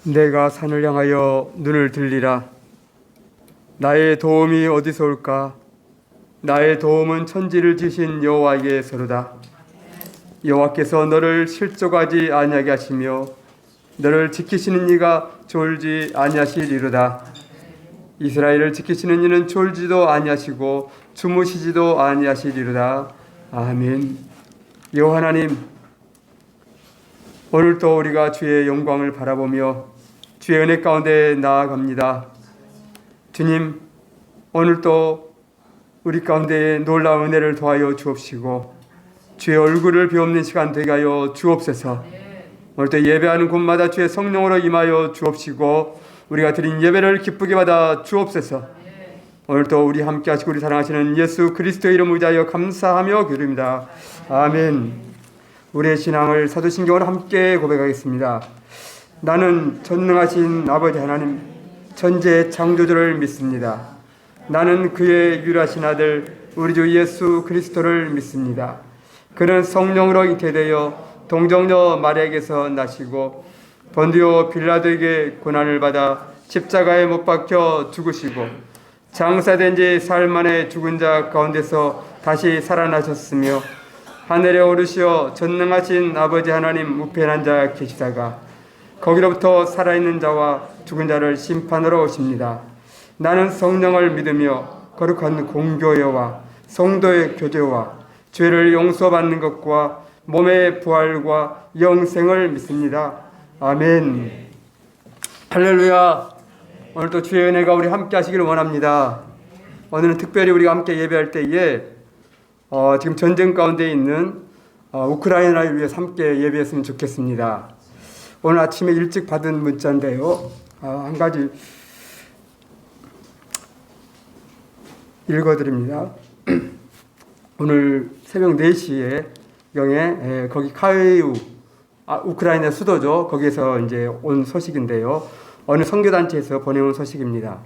내가 산을 향하여 눈을 들리라. 나의 도움이 어디서 올까? 나의 도움은 천지를 지으신 여호와에게서로다. 여호와께서 너를 실족하지 아니하게 하시며 너를 지키시는 이가 졸지 아니하시리로다. 이스라엘을 지키시는 이는 졸지도 아니하시고 주무시지도 아니하시리로다. 아멘. 여호와 하나님, 오늘도 우리가 주의 영광을 바라보며 주의 은혜 가운데 나아갑니다. 주님, 오늘도 우리 가운데 놀라운 은혜를 더하여 주옵시고 주의 얼굴을 비옵는 시간 되게 하여 주옵소서. 오늘도 예배하는 곳마다 주의 성령으로 임하여 주옵시고 우리가 드린 예배를 기쁘게 받아 주옵소서. 오늘도 우리 함께 하시고 우리 사랑하시는 예수 그리스도의 이름을 위하여 감사하며 기도합니다. 아멘. 우리의 신앙을 사도신경으로 함께 고백하겠습니다. 나는 전능하신 아버지 하나님 천지의 창조주를 믿습니다. 나는 그의 유일하신 아들 우리 주 예수 그리스도를 믿습니다. 그는 성령으로 잉태되어 동정녀 마리아에게서 나시고 본디오 빌라도에게 고난을 받아 십자가에 못 박혀 죽으시고 장사된 지 사흘 만에 죽은 자 가운데서 다시 살아나셨으며 하늘에 오르시어 전능하신 아버지 하나님 우편한 자 계시다가 거기로부터 살아있는 자와 죽은 자를 심판하러 오십니다. 나는 성령을 믿으며 거룩한 공교회와 성도의 교제와 죄를 용서받는 것과 몸의 부활과 영생을 믿습니다. 아멘. 할렐루야. 오늘도 주의 은혜가 우리 함께 하시기를 원합니다. 오늘은 특별히 우리가 함께 예배할 때에 지금 전쟁 가운데 있는 우크라이나를 위해서 함께 예배했으면 좋겠습니다. 오늘 아침에 일찍 받은 문자인데요. 한 가지 읽어드립니다. 오늘 새벽 4시에 경에 거기 카이우, 우크라이나 수도죠. 거기에서 이제 온 소식인데요. 어느 선교단체에서 보내온 소식입니다.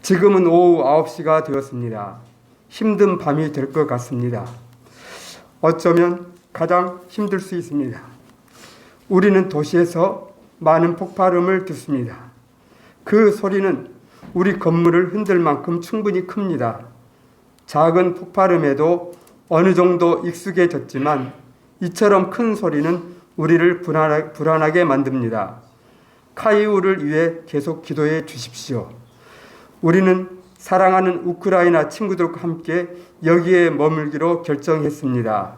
지금은 오후 9시가 되었습니다. 힘든 밤이 될 것 같습니다. 어쩌면 가장 힘들 수 있습니다. 우리는 도시에서 많은 폭발음을 듣습니다. 그 소리는 우리 건물을 흔들 만큼 충분히 큽니다. 작은 폭발음에도 어느 정도 익숙해졌지만 이처럼 큰 소리는 우리를 불안하게 만듭니다. 카이우를 위해 계속 기도해 주십시오. 우리는 사랑하는 우크라이나 친구들과 함께 여기에 머물기로 결정했습니다.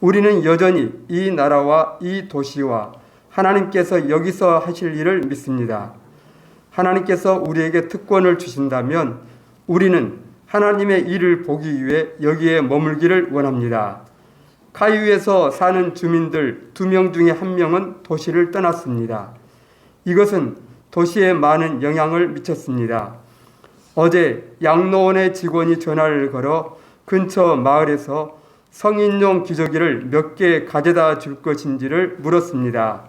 우리는 여전히 이 나라와 이 도시와 하나님께서 여기서 하실 일을 믿습니다. 하나님께서 우리에게 특권을 주신다면 우리는 하나님의 일을 보기 위해 여기에 머물기를 원합니다. 카이우에서 사는 주민들 2명 중에 1명은 도시를 떠났습니다. 이것은 도시에 많은 영향을 미쳤습니다. 어제 양로원의 직원이 전화를 걸어 근처 마을에서 성인용 기저귀를 몇 개 가져다 줄 것인지를 물었습니다.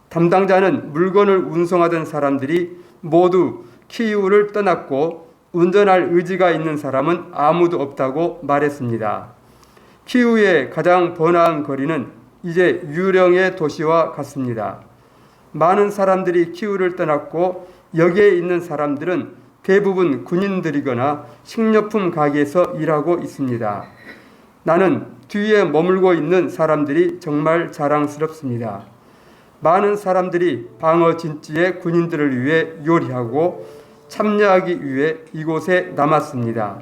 담당자는 물건을 운송하던 사람들이 모두 키이우를 떠났고 운전할 의지가 있는 사람은 아무도 없다고 말했습니다. 키이우의 가장 번화한 거리는 이제 유령의 도시와 같습니다. 많은 사람들이 키이우를 떠났고 여기에 있는 사람들은 대부분 군인들이거나 식료품 가게에서 일하고 있습니다. 나는 뒤에 머물고 있는 사람들이 정말 자랑스럽습니다. 많은 사람들이 방어 진지의 군인들을 위해 요리하고 참여하기 위해 이곳에 남았습니다.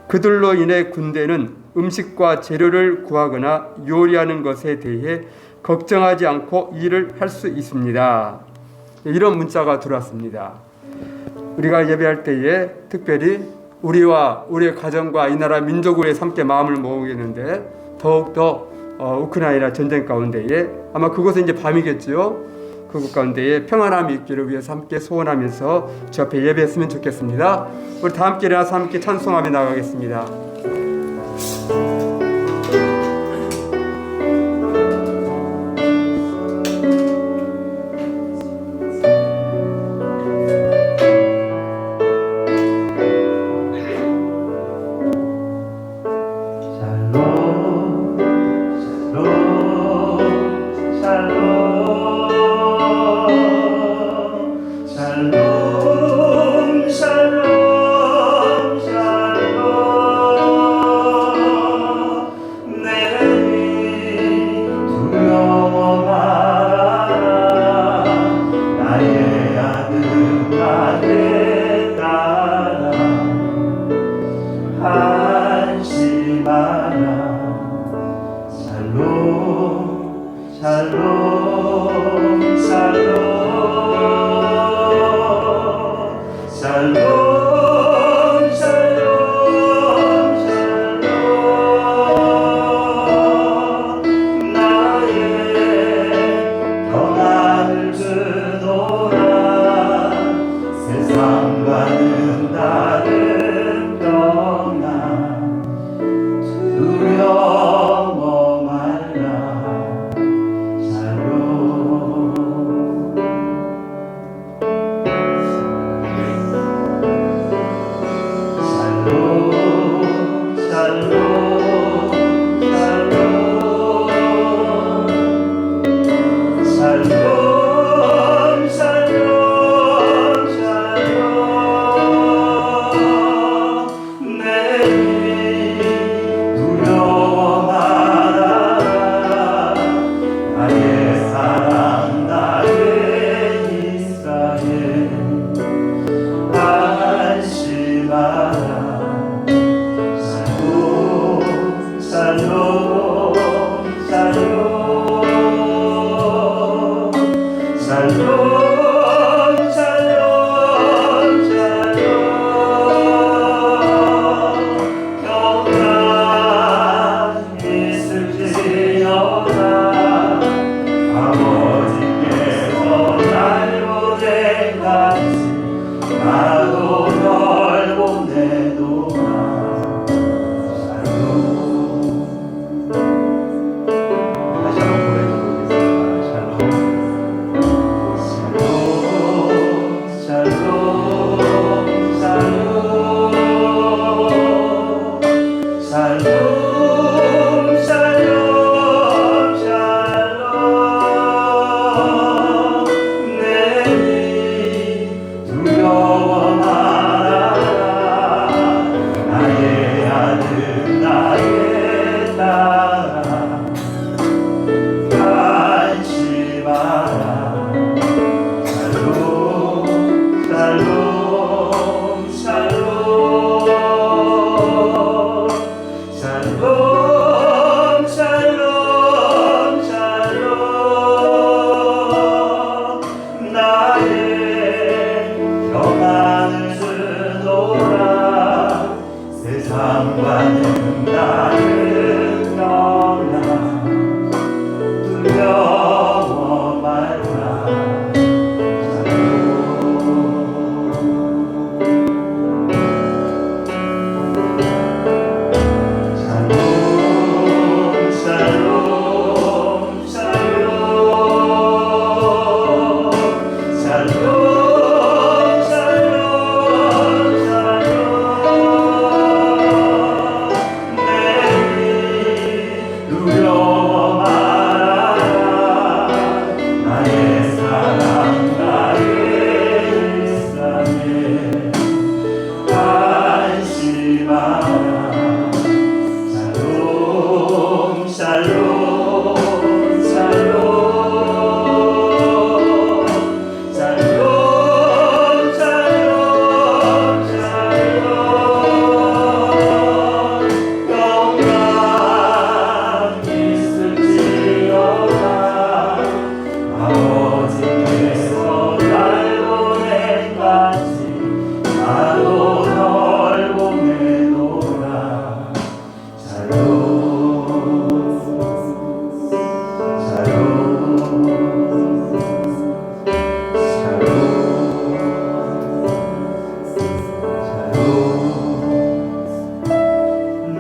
그들로 인해 군대는 음식과 재료를 구하거나 요리하는 것에 대해 걱정하지 않고 일을 할 수 있습니다. 이런 문자가 들어왔습니다. 우리가 예배할 때에 특별히 우리와 우리의 가정과 이 나라 민족을 위해 함께 마음을 모으겠는데 더욱더 우크라이나 전쟁 가운데에 아마 그곳은 이제 밤이겠지요. 그곳 가운데에 평안함이 있기를 위해서 함께 소원하면서 주 앞에 예배했으면 좋겠습니다. 우리 다 함께 일어나서 함께 찬송하며 나가겠습니다.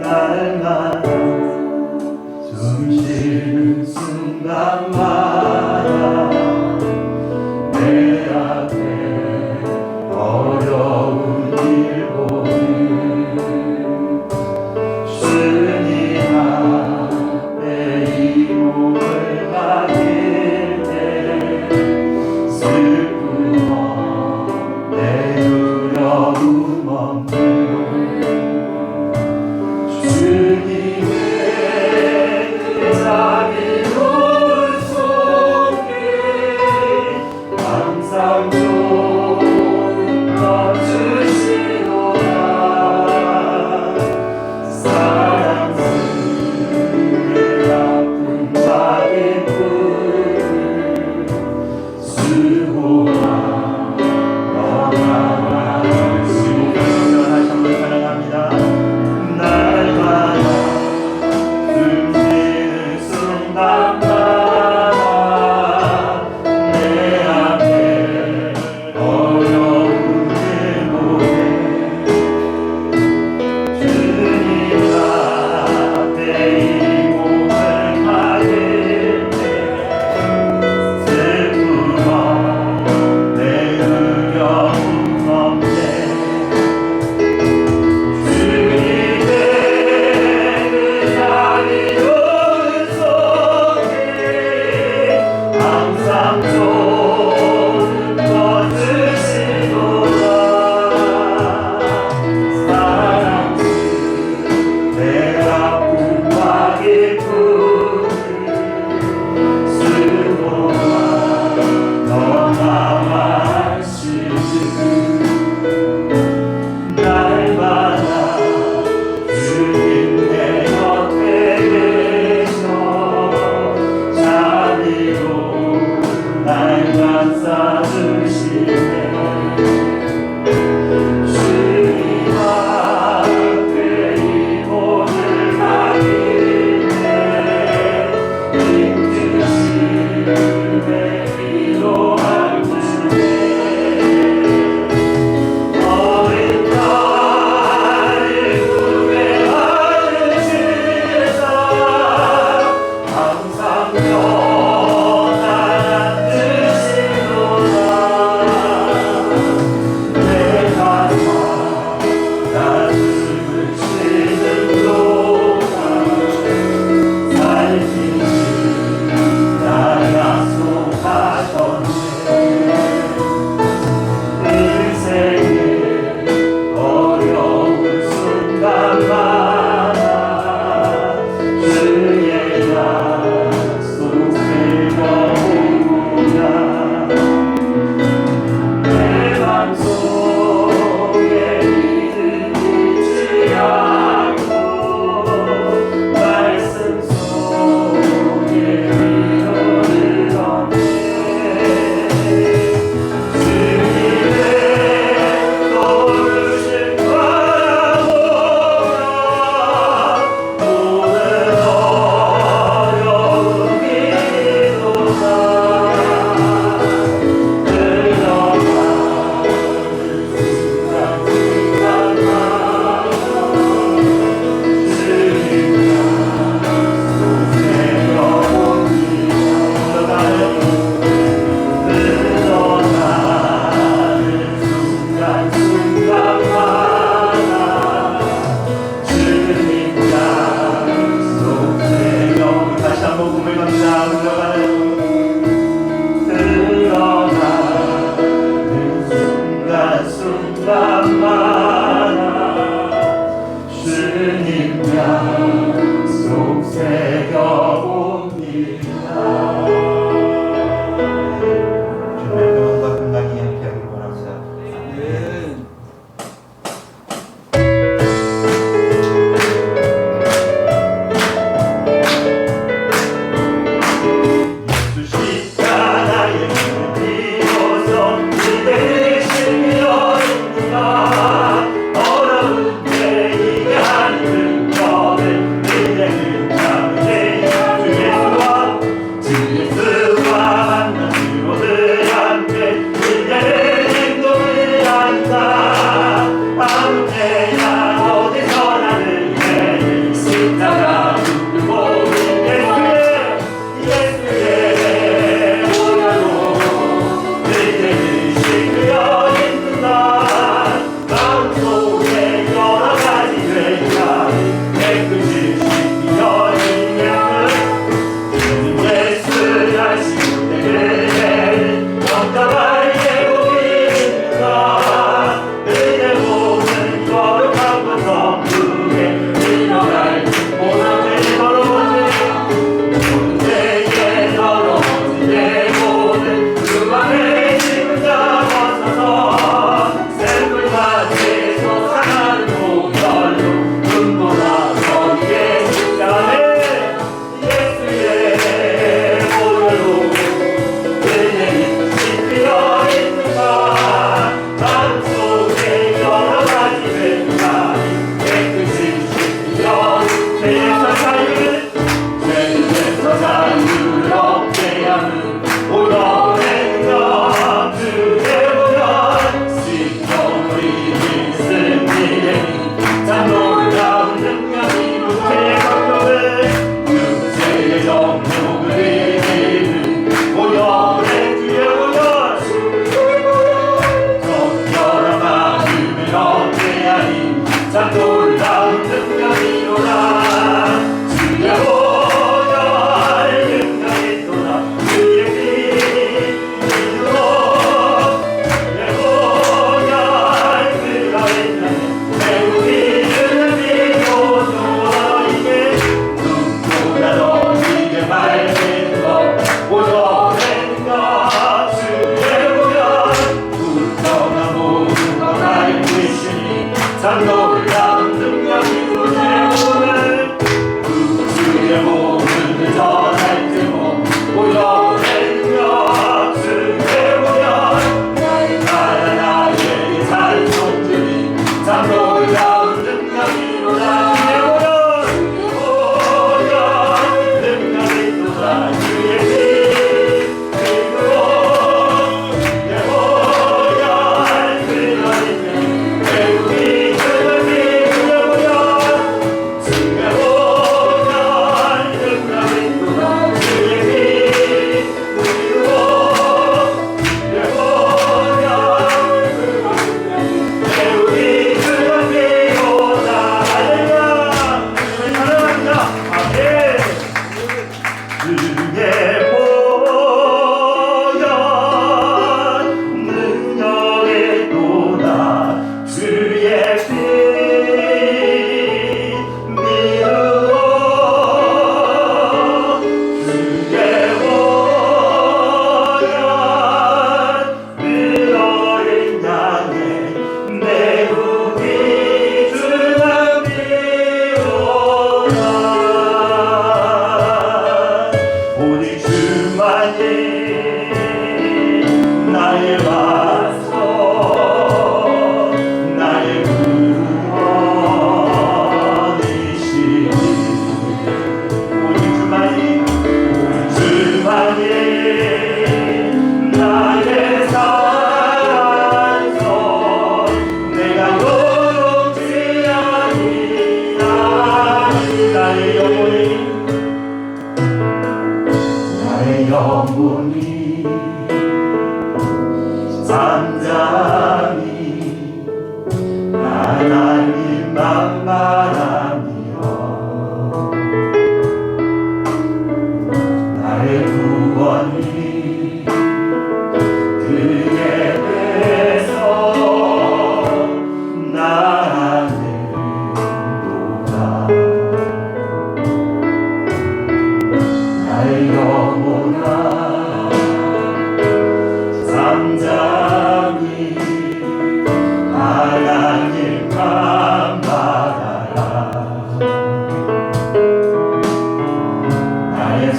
날마다 숨 쉬는 순간마다 내 앞에 어려운 일 보는 주님 앞에 이 몸을 맡길 때 슬픔 없네 두려움 없네 주님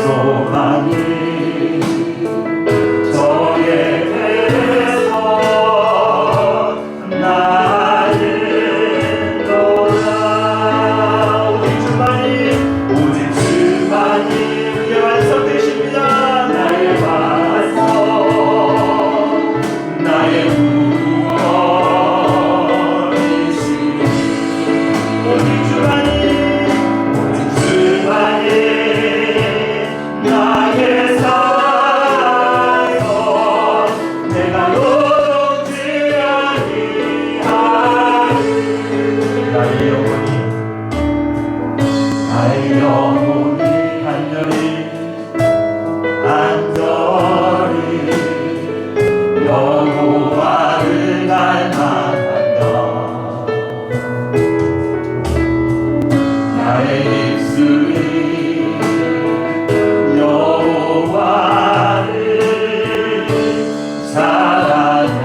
소망이 정해져서 나의 도다. 오직 주만이 우리의 완성되십니다. 나의 완성, 나의 구원이시. 오직 주만이 나의 사랑에서 내가 요동치 아니하리. 나의 영혼이 간절히 여호와를 닮아간다. 나의 입술이 여호와를 찬양하리.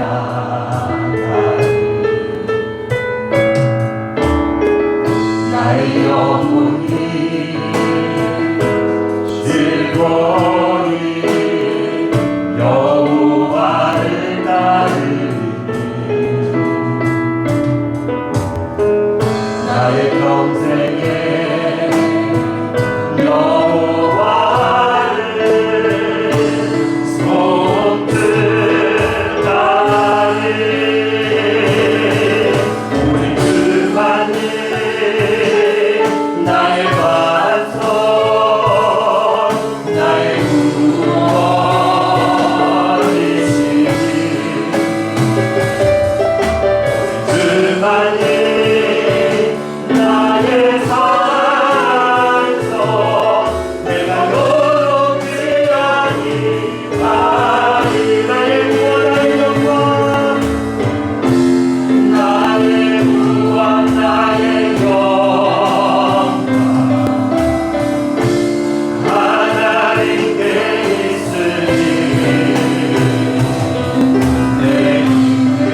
나의 영혼이 즐거이 여호와를 따르리. 나의 평생에 여호와를 손들다니. 우리 그만이 나의 반석, 나의 구원이시니. 그만이 나의 산성, 내가 요동치 아니하리. 나의 구원, 나의 구원, 나의 영광 하나님께 있으니. 내 입에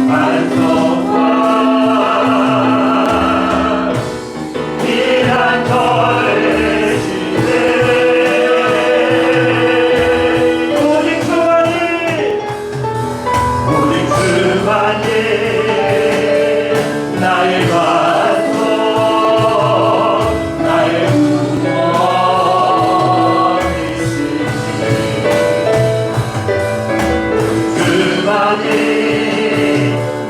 반석과 이란 절시네. 오직 주만이 나의 반석, 나의 구원이시니. 그만이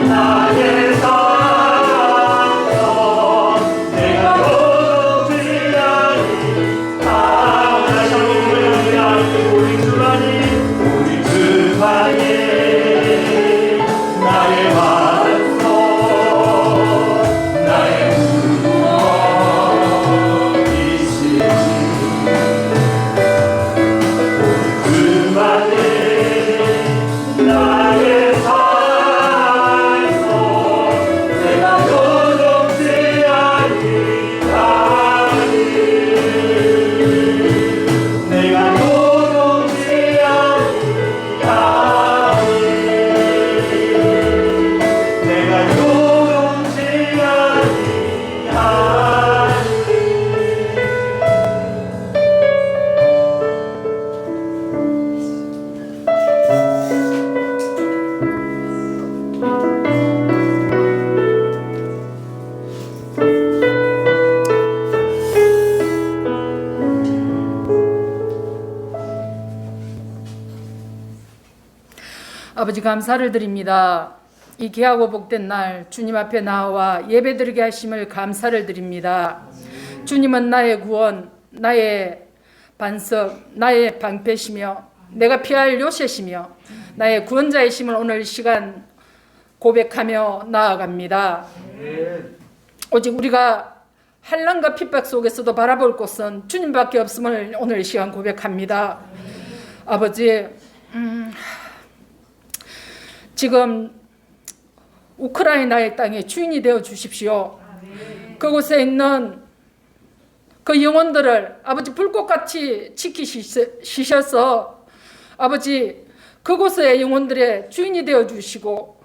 나의 산성, 내가 요동치 아니하리. 오직 주만이 나의 반석, 나의 구원이시니. 그만이 나의 산성, 내가 요동치 아니하리. 내가 요동치 아니하리. 내가 요동치 아버지 감사를 드립니다. 이 귀하고 복된 날 주님 앞에 나와 예배드리게 하심을 감사를 드립니다. 주님은 나의 구원, 나의 반석, 나의 방패시며 내가 피할 요새시며 나의 구원자이심을 오늘 시간 고백하며 나아갑니다. 오직 우리가 환난과 핍박 속에서도 바라볼 곳은 주님밖에 없음을 오늘 시간 고백합니다. 아버지, 지금 우크라이나의 땅에 주인이 되어 주십시오. 그곳에 있는 그 영혼들을 아버지 불꽃같이 지키셔서 아버지 그곳의 영혼들의 주인이 되어 주시고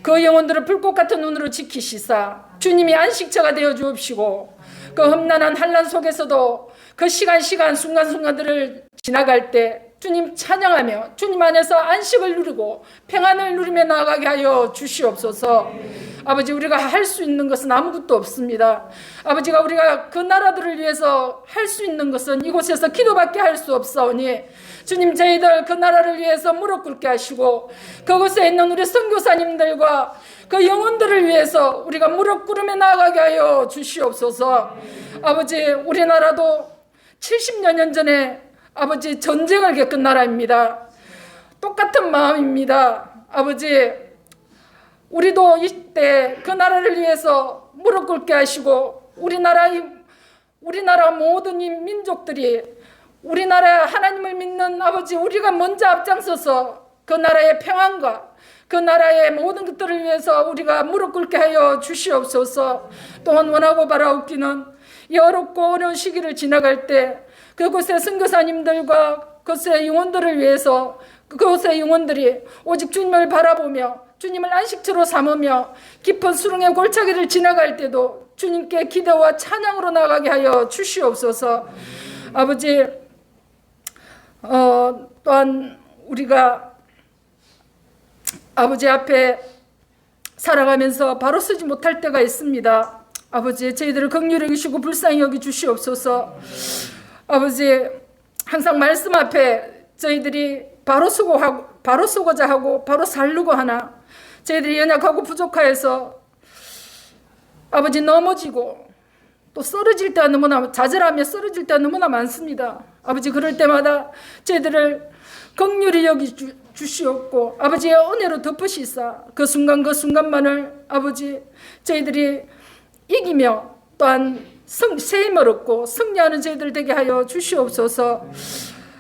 그 영혼들을 불꽃 같은 눈으로 지키시사 주님이 안식처가 되어 주옵시고 그 험난한 환난 속에서도 그 시간 순간순간들을 지나갈 때 주님 찬양하며 주님 안에서 안식을 누리고 평안을 누리며 나아가게 하여 주시옵소서. 아버지, 우리가 할 수 있는 것은 아무것도 없습니다. 아버지가 우리가 그 나라들을 위해서 할 수 있는 것은 이곳에서 기도밖에 할 수 없사오니 주님, 저희들 그 나라를 위해서 무릎 꿇게 하시고 그곳에 있는 우리 선교사님들과 그 영혼들을 위해서 우리가 무릎 꿇으며 나아가게 하여 주시옵소서. 아버지, 우리나라도 70여 년 전에 아버지 전쟁을 겪은 나라입니다. 똑같은 마음입니다. 아버지, 우리도 이때 그 나라를 위해서 무릎 꿇게 하시고 우리나라 모든 이 민족들이 우리나라 하나님을 믿는 아버지, 우리가 먼저 앞장서서 그 나라의 평안과 그 나라의 모든 것들을 위해서 우리가 무릎 꿇게 하여 주시옵소서. 또한 원하고 바라옵기는 이 어렵고 어려운 시기를 지나갈 때 그곳의 선교사님들과 그곳의 영혼들을 위해서 그곳의 영혼들이 오직 주님을 바라보며 주님을 안식처로 삼으며 깊은 수렁의 골짜기를 지나갈 때도 주님께 기도와 찬양으로 나가게 하여 주시옵소서. 아버지, 또한 우리가 아버지 앞에 살아가면서 바로 서지 못할 때가 있습니다. 아버지, 저희들을 긍휼히 여기시고 불쌍히 여기 주시옵소서. 아버지, 항상 말씀 앞에 저희들이 바로 서고자 하고 바로 살려고 하나 저희들이 연약하고 부족하여서 아버지 넘어지고 또 쓰러질 때가 너무나 좌절하며 쓰러질 때가 너무나 많습니다. 아버지, 그럴 때마다 저희들을 긍휼히 여기 주시옵고 아버지의 은혜로 덮으시사 그 순간만을 아버지 저희들이 이기며 또한 세임을 얻고 승리하는 저희들 되게 하여 주시옵소서.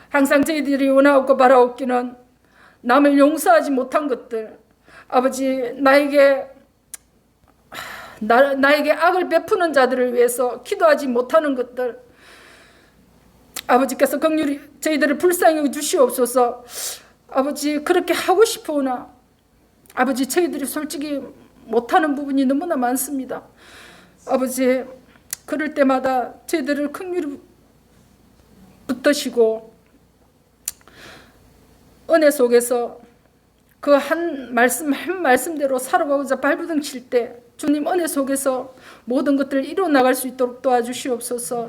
항상 저희들이 원하고 바라옵기는 남을 용서하지 못한 것들, 아버지, 나에게 악을 베푸는 자들을 위해서 기도하지 못하는 것들, 아버지께서 긍휼히 저희들을 불쌍히 주시옵소서. 아버지, 그렇게 하고 싶으나 아버지, 저희들이 솔직히 못하는 부분이 너무나 많습니다. 아버지, 그럴 때마다 저희들을 긍휼히 붙드시고 은혜 속에서 그 한 말씀대로 살아가고자 발부둥 칠 때 주님 은혜 속에서 모든 것들을 이루어 나갈 수 있도록 도와주시옵소서.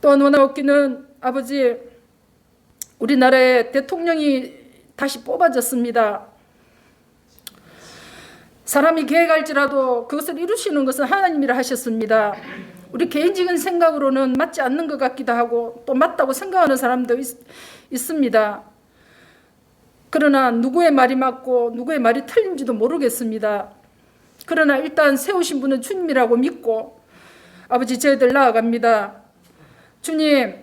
또한 원하옵기는 아버지, 우리나라의 대통령이 다시 뽑아졌습니다. 사람이 계획할지라도 그것을 이루시는 것은 하나님이라 하셨습니다. 우리 개인적인 생각으로는 맞지 않는 것 같기도 하고 또 맞다고 생각하는 사람도 있습니다. 그러나 누구의 말이 맞고 누구의 말이 틀린지도 모르겠습니다. 그러나 일단 세우신 분은 주님이라고 믿고 아버지, 저희들 나아갑니다. 주님,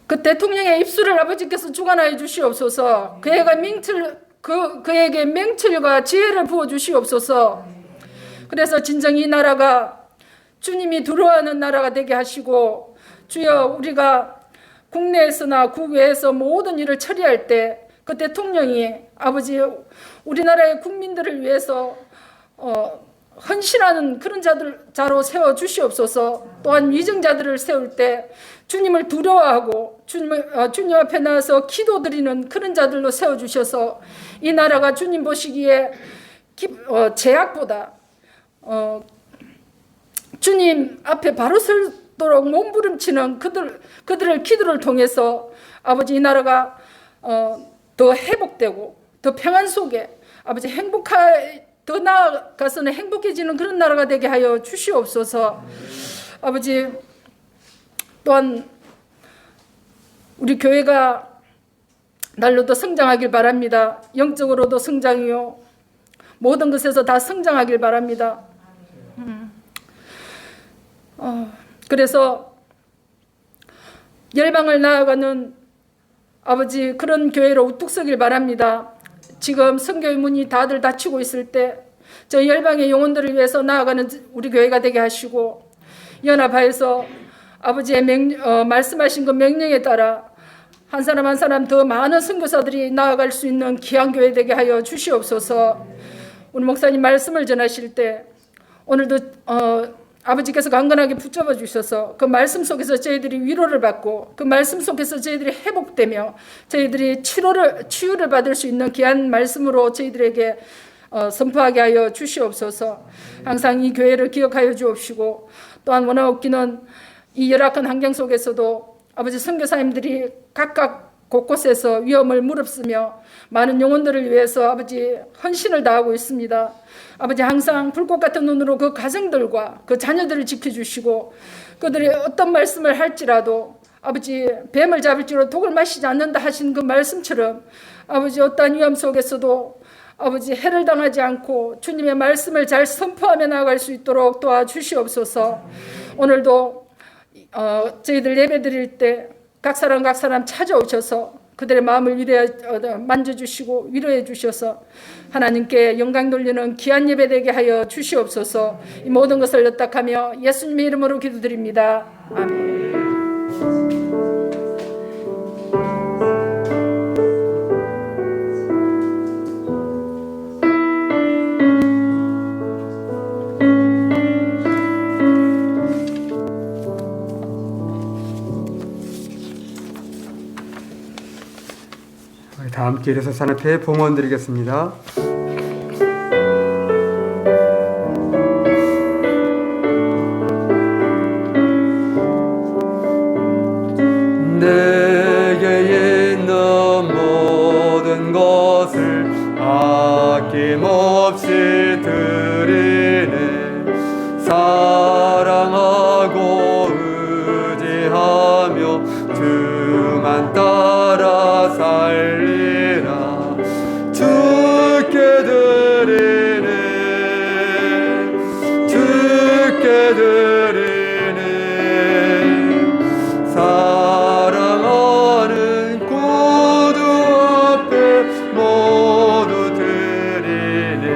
그 대통령의 입술을 아버지께서 주관하여 주시옵소서. 그에게 맹철과 지혜를 부어 주시옵소서. 그래서 진정 이 나라가 주님이 두려워하는 나라가 되게 하시고, 주여, 우리가 국내에서나 국외에서 모든 일을 처리할 때 그 대통령이 아버지, 우리나라의 국민들을 위해서 헌신하는 그런 자로 세워 주시옵소서. 또한 위정자들을 세울 때 주님을 두려워하고 주님 앞에 나와서 기도드리는 그런 자들로 세워 주셔서 이 나라가 주님 보시기에 제약보다 주님 앞에 바로 서도록 몸부림치는 그들을 기도를 통해서 아버지, 이 나라가 더 회복되고 더 평안 속에 아버지 더 나아가서는 행복해지는 그런 나라가 되게 하여 주시옵소서. 아버지, 또한 우리 교회가 날로 더 성장하길 바랍니다. 영적으로도 성장이요, 모든 것에서 다 성장하길 바랍니다. 그래서 열방을 나아가는 아버지, 그런 교회로 우뚝 서길 바랍니다. 지금 선교의 문이 다들 닫히고 있을 때 저 열방의 영혼들을 위해서 나아가는 우리 교회가 되게 하시고, 연합하여서 아버지의 말씀하신 그 명령에 따라 한 사람 한 사람 더 많은 선교사들이 나아갈 수 있는 귀한 교회 되게 하여 주시옵소서. 우리 목사님 말씀을 전하실 때 오늘도 아버지께서 강건하게 붙잡아 주셔서 그 말씀 속에서 저희들이 위로를 받고 그 말씀 속에서 저희들이 회복되며 저희들이 치유를 받을 수 있는 귀한 말씀으로 저희들에게 선포하게 하여 주시옵소서. 항상 이 교회를 기억하여 주옵시고 또한 워낙 웃기는 이 열악한 환경 속에서도 아버지 선교사님들이 각각 곳곳에서 위험을 무릅쓰며 많은 영혼들을 위해서 아버지 헌신을 다하고 있습니다. 아버지 항상 불꽃 같은 눈으로 그 가정들과 그 자녀들을 지켜주시고 그들이 어떤 말씀을 할지라도 아버지 뱀을 잡을지로 독을 마시지 않는다 하신 그 말씀처럼 아버지 어떠한 위험 속에서도 아버지 해를 당하지 않고 주님의 말씀을 잘 선포하며 나아갈 수 있도록 도와주시옵소서. 오늘도 저희들 예배 드릴 때 각 사람 찾아오셔서 그들의 마음을 만져주시고 위로해 주셔서 하나님께 영광 돌리는 귀한 예배 되게 하여 주시옵소서. 이 모든 것을 납득하며 예수님의 이름으로 기도드립니다. 아멘. 다 함께 일어서 산업회 봉헌 드리겠습니다. 내게 있는 모든 것을 아낌없이 드리네. 사랑하고 의지하며 주만 따라 살리라. 주께 드리네, 주께 드리네. 사랑하는 구주 앞에 모두 드리네.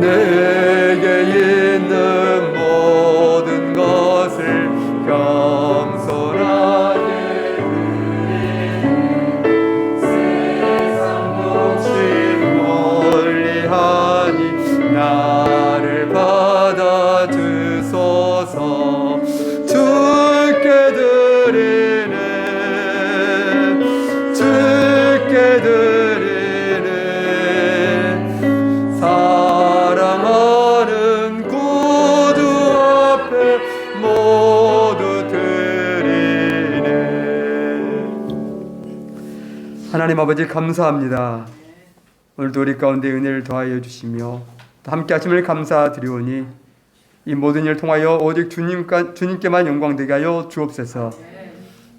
내게 있는 모든 것을 겸손하게 나를 받아 주소서. 주께 드리네, 주께 드리네. 사랑하는 구주 앞에 모두 드리네. 하나님 아버지 감사합니다. 오늘도 우리 가운데 은혜를 더하여 주시며 또 함께 하심을 감사드리오니 이 모든 일을 통하여 오직 주님께만 영광되게 하여 주옵소서.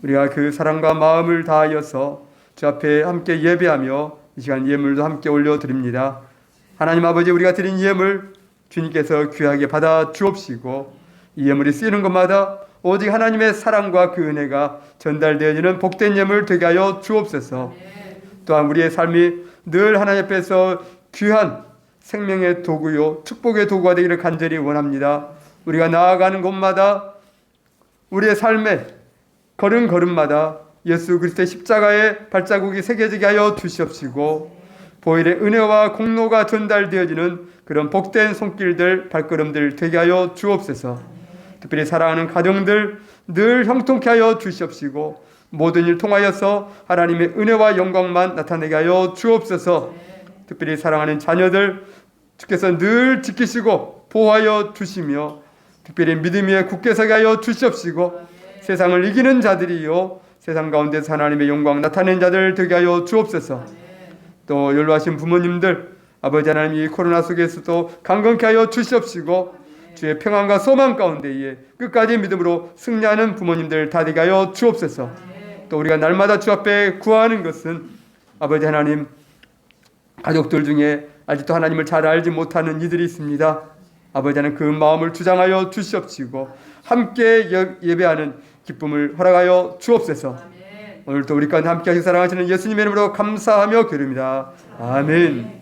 우리가 그 사랑과 마음을 다하여서 주 앞에 함께 예배하며 이 시간 예물도 함께 올려드립니다. 하나님 아버지, 우리가 드린 예물 주님께서 귀하게 받아 주옵시고 이 예물이 쓰이는 것마다 오직 하나님의 사랑과 그 은혜가 전달되어지는 복된 예물 되게 하여 주옵소서. 또한 우리의 삶이 늘 하나님 앞에서 귀한 생명의 도구요 축복의 도구가 되기를 간절히 원합니다. 우리가 나아가는 곳마다 우리의 삶의 걸음걸음마다 예수 그리스도의 십자가의 발자국이 새겨지게 하여 주시옵시고 보일의 은혜와 공로가 전달되어지는 그런 복된 손길들 발걸음들 되게 하여 주옵소서. 특별히 사랑하는 가정들 늘 형통케 하여 주시옵시고 모든 일 통하여서 하나님의 은혜와 영광만 나타내게 하여 주옵소서. 특별히 사랑하는 자녀들 주께서 늘 지키시고 보호하여 주시며 특별히 믿음 위에 굳게 서게 하여 주시옵시고 세상을 이기는 자들이요 세상 가운데서 하나님의 영광 나타내는 자들 되게 하여 주옵소서. 또 연로하신 부모님들 아버지 하나님 이 코로나 속에서도 강건케 하여 주시옵시고 주의 평안과 소망 가운데에 끝까지 믿음으로 승리하는 부모님들 다 되게 하여 주옵소서. 또 우리가 날마다 주 앞에 구하는 것은 아버지 하나님 가족들 중에 아직도 하나님을 잘 알지 못하는 이들이 있습니다. 아버지 하나님 그 마음을 주장하여 주시옵시고 함께 예배하는 기쁨을 허락하여 주옵소서. 오늘도 우리 가운데 함께 하시고 사랑하시는 예수님의 이름으로 감사하며 기도합니다. 아멘.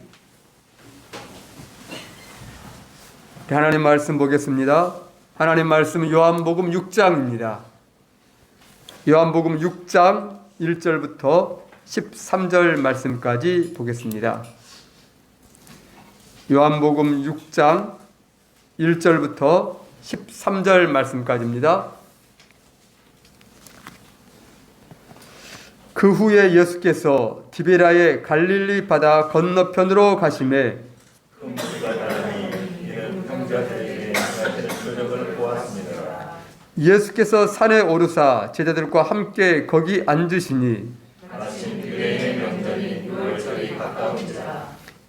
하나님 말씀 보겠습니다. 하나님 말씀 요한복음 6장입니다. 요한복음 6장 1절부터 13절 말씀까지 보겠습니다. 요한복음 6장 1절부터 13절 말씀까지입니다. 그 후에 예수께서 디베라의 갈릴리 바다 건너편으로 가시매 예수께서 산에 오르사 제자들과 함께 거기 앉으시니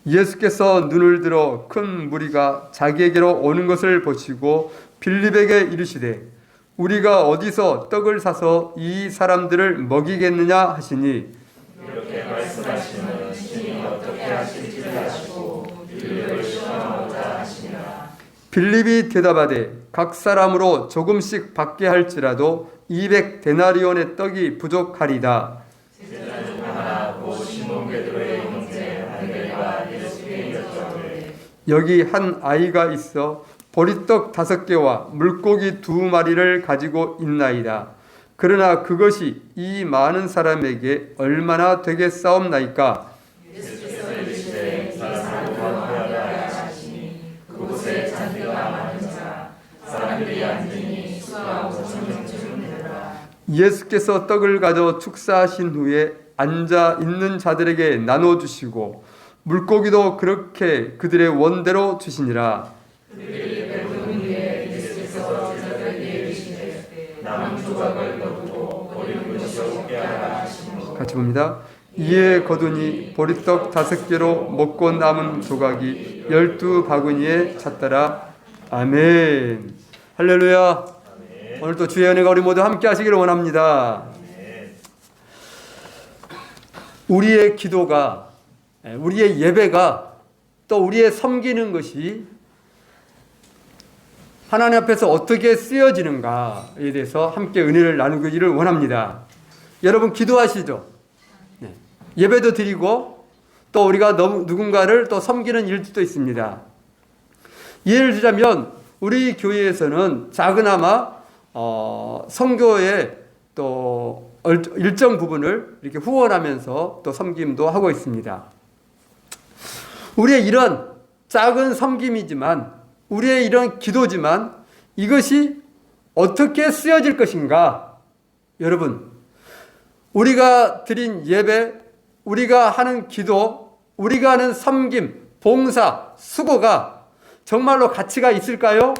예수께서 눈을 들어 큰 무리가 자기에게로 오는 것을 보시고 빌립에게 이르시되 우리가 어디서 떡을 사서 이 사람들을 먹이겠느냐 하시니 이렇게 말씀하시면 신이 어떻게 하실지를 아시고 빌립을 시험하고자 하시니라. 빌립이 대답하되 각 사람으로 조금씩 받게 할지라도 200데나리온의 떡이 부족하리다. 제자 중 하나 곧 시몬 베드로의 형제 안드레가 예수께 여쭈되 여기 한 아이가 있어 보리떡 5개와 물고기 2마리를 가지고 있나이다. 그러나 그것이 이 많은 사람에게 얼마나 되겠사옵나이까? 예수께서 이르시되 사람을 구하라 하시니 그곳에 잔디가 많으니라. 사람들이 앉으니 수하고 정령쯤 되더라. 예수께서 떡을 가져 축사하신 후에 앉아 있는 자들에게 나눠주시고 물고기도 그렇게 그들의 원대로 주시니라. 그들이 배부른 후에 예수께서 제자들에게 이르시되 남은 조각을 거두고 버린 것이 없게 하라 하시니 같이 봅니다. 이에 거두니 보리떡 5개로 먹고 남은 조각이 12바구니에 찼더라. 아멘. 할렐루야. 오늘도 주의 은혜가 우리 모두 함께 하시기를 원합니다. 우리의 기도가, 우리의 예배가, 또 우리의 섬기는 것이 하나님 앞에서 어떻게 쓰여지는가에 대해서 함께 은혜를 나누기를 원합니다. 여러분 기도하시죠? 네. 예배도 드리고 또 우리가 누군가를 또 섬기는 일도 있습니다. 예를 들자면 우리 교회에서는 작은아마 선교의 또 일정 부분을 이렇게 후원하면서 또 섬김도 하고 있습니다. 우리의 이런 작은 섬김이지만 우리의 이런 기도지만 이것이 어떻게 쓰여질 것인가? 여러분, 우리가 드린 예배, 우리가 하는 기도, 우리가 하는 섬김, 봉사, 수고가 정말로 가치가 있을까요?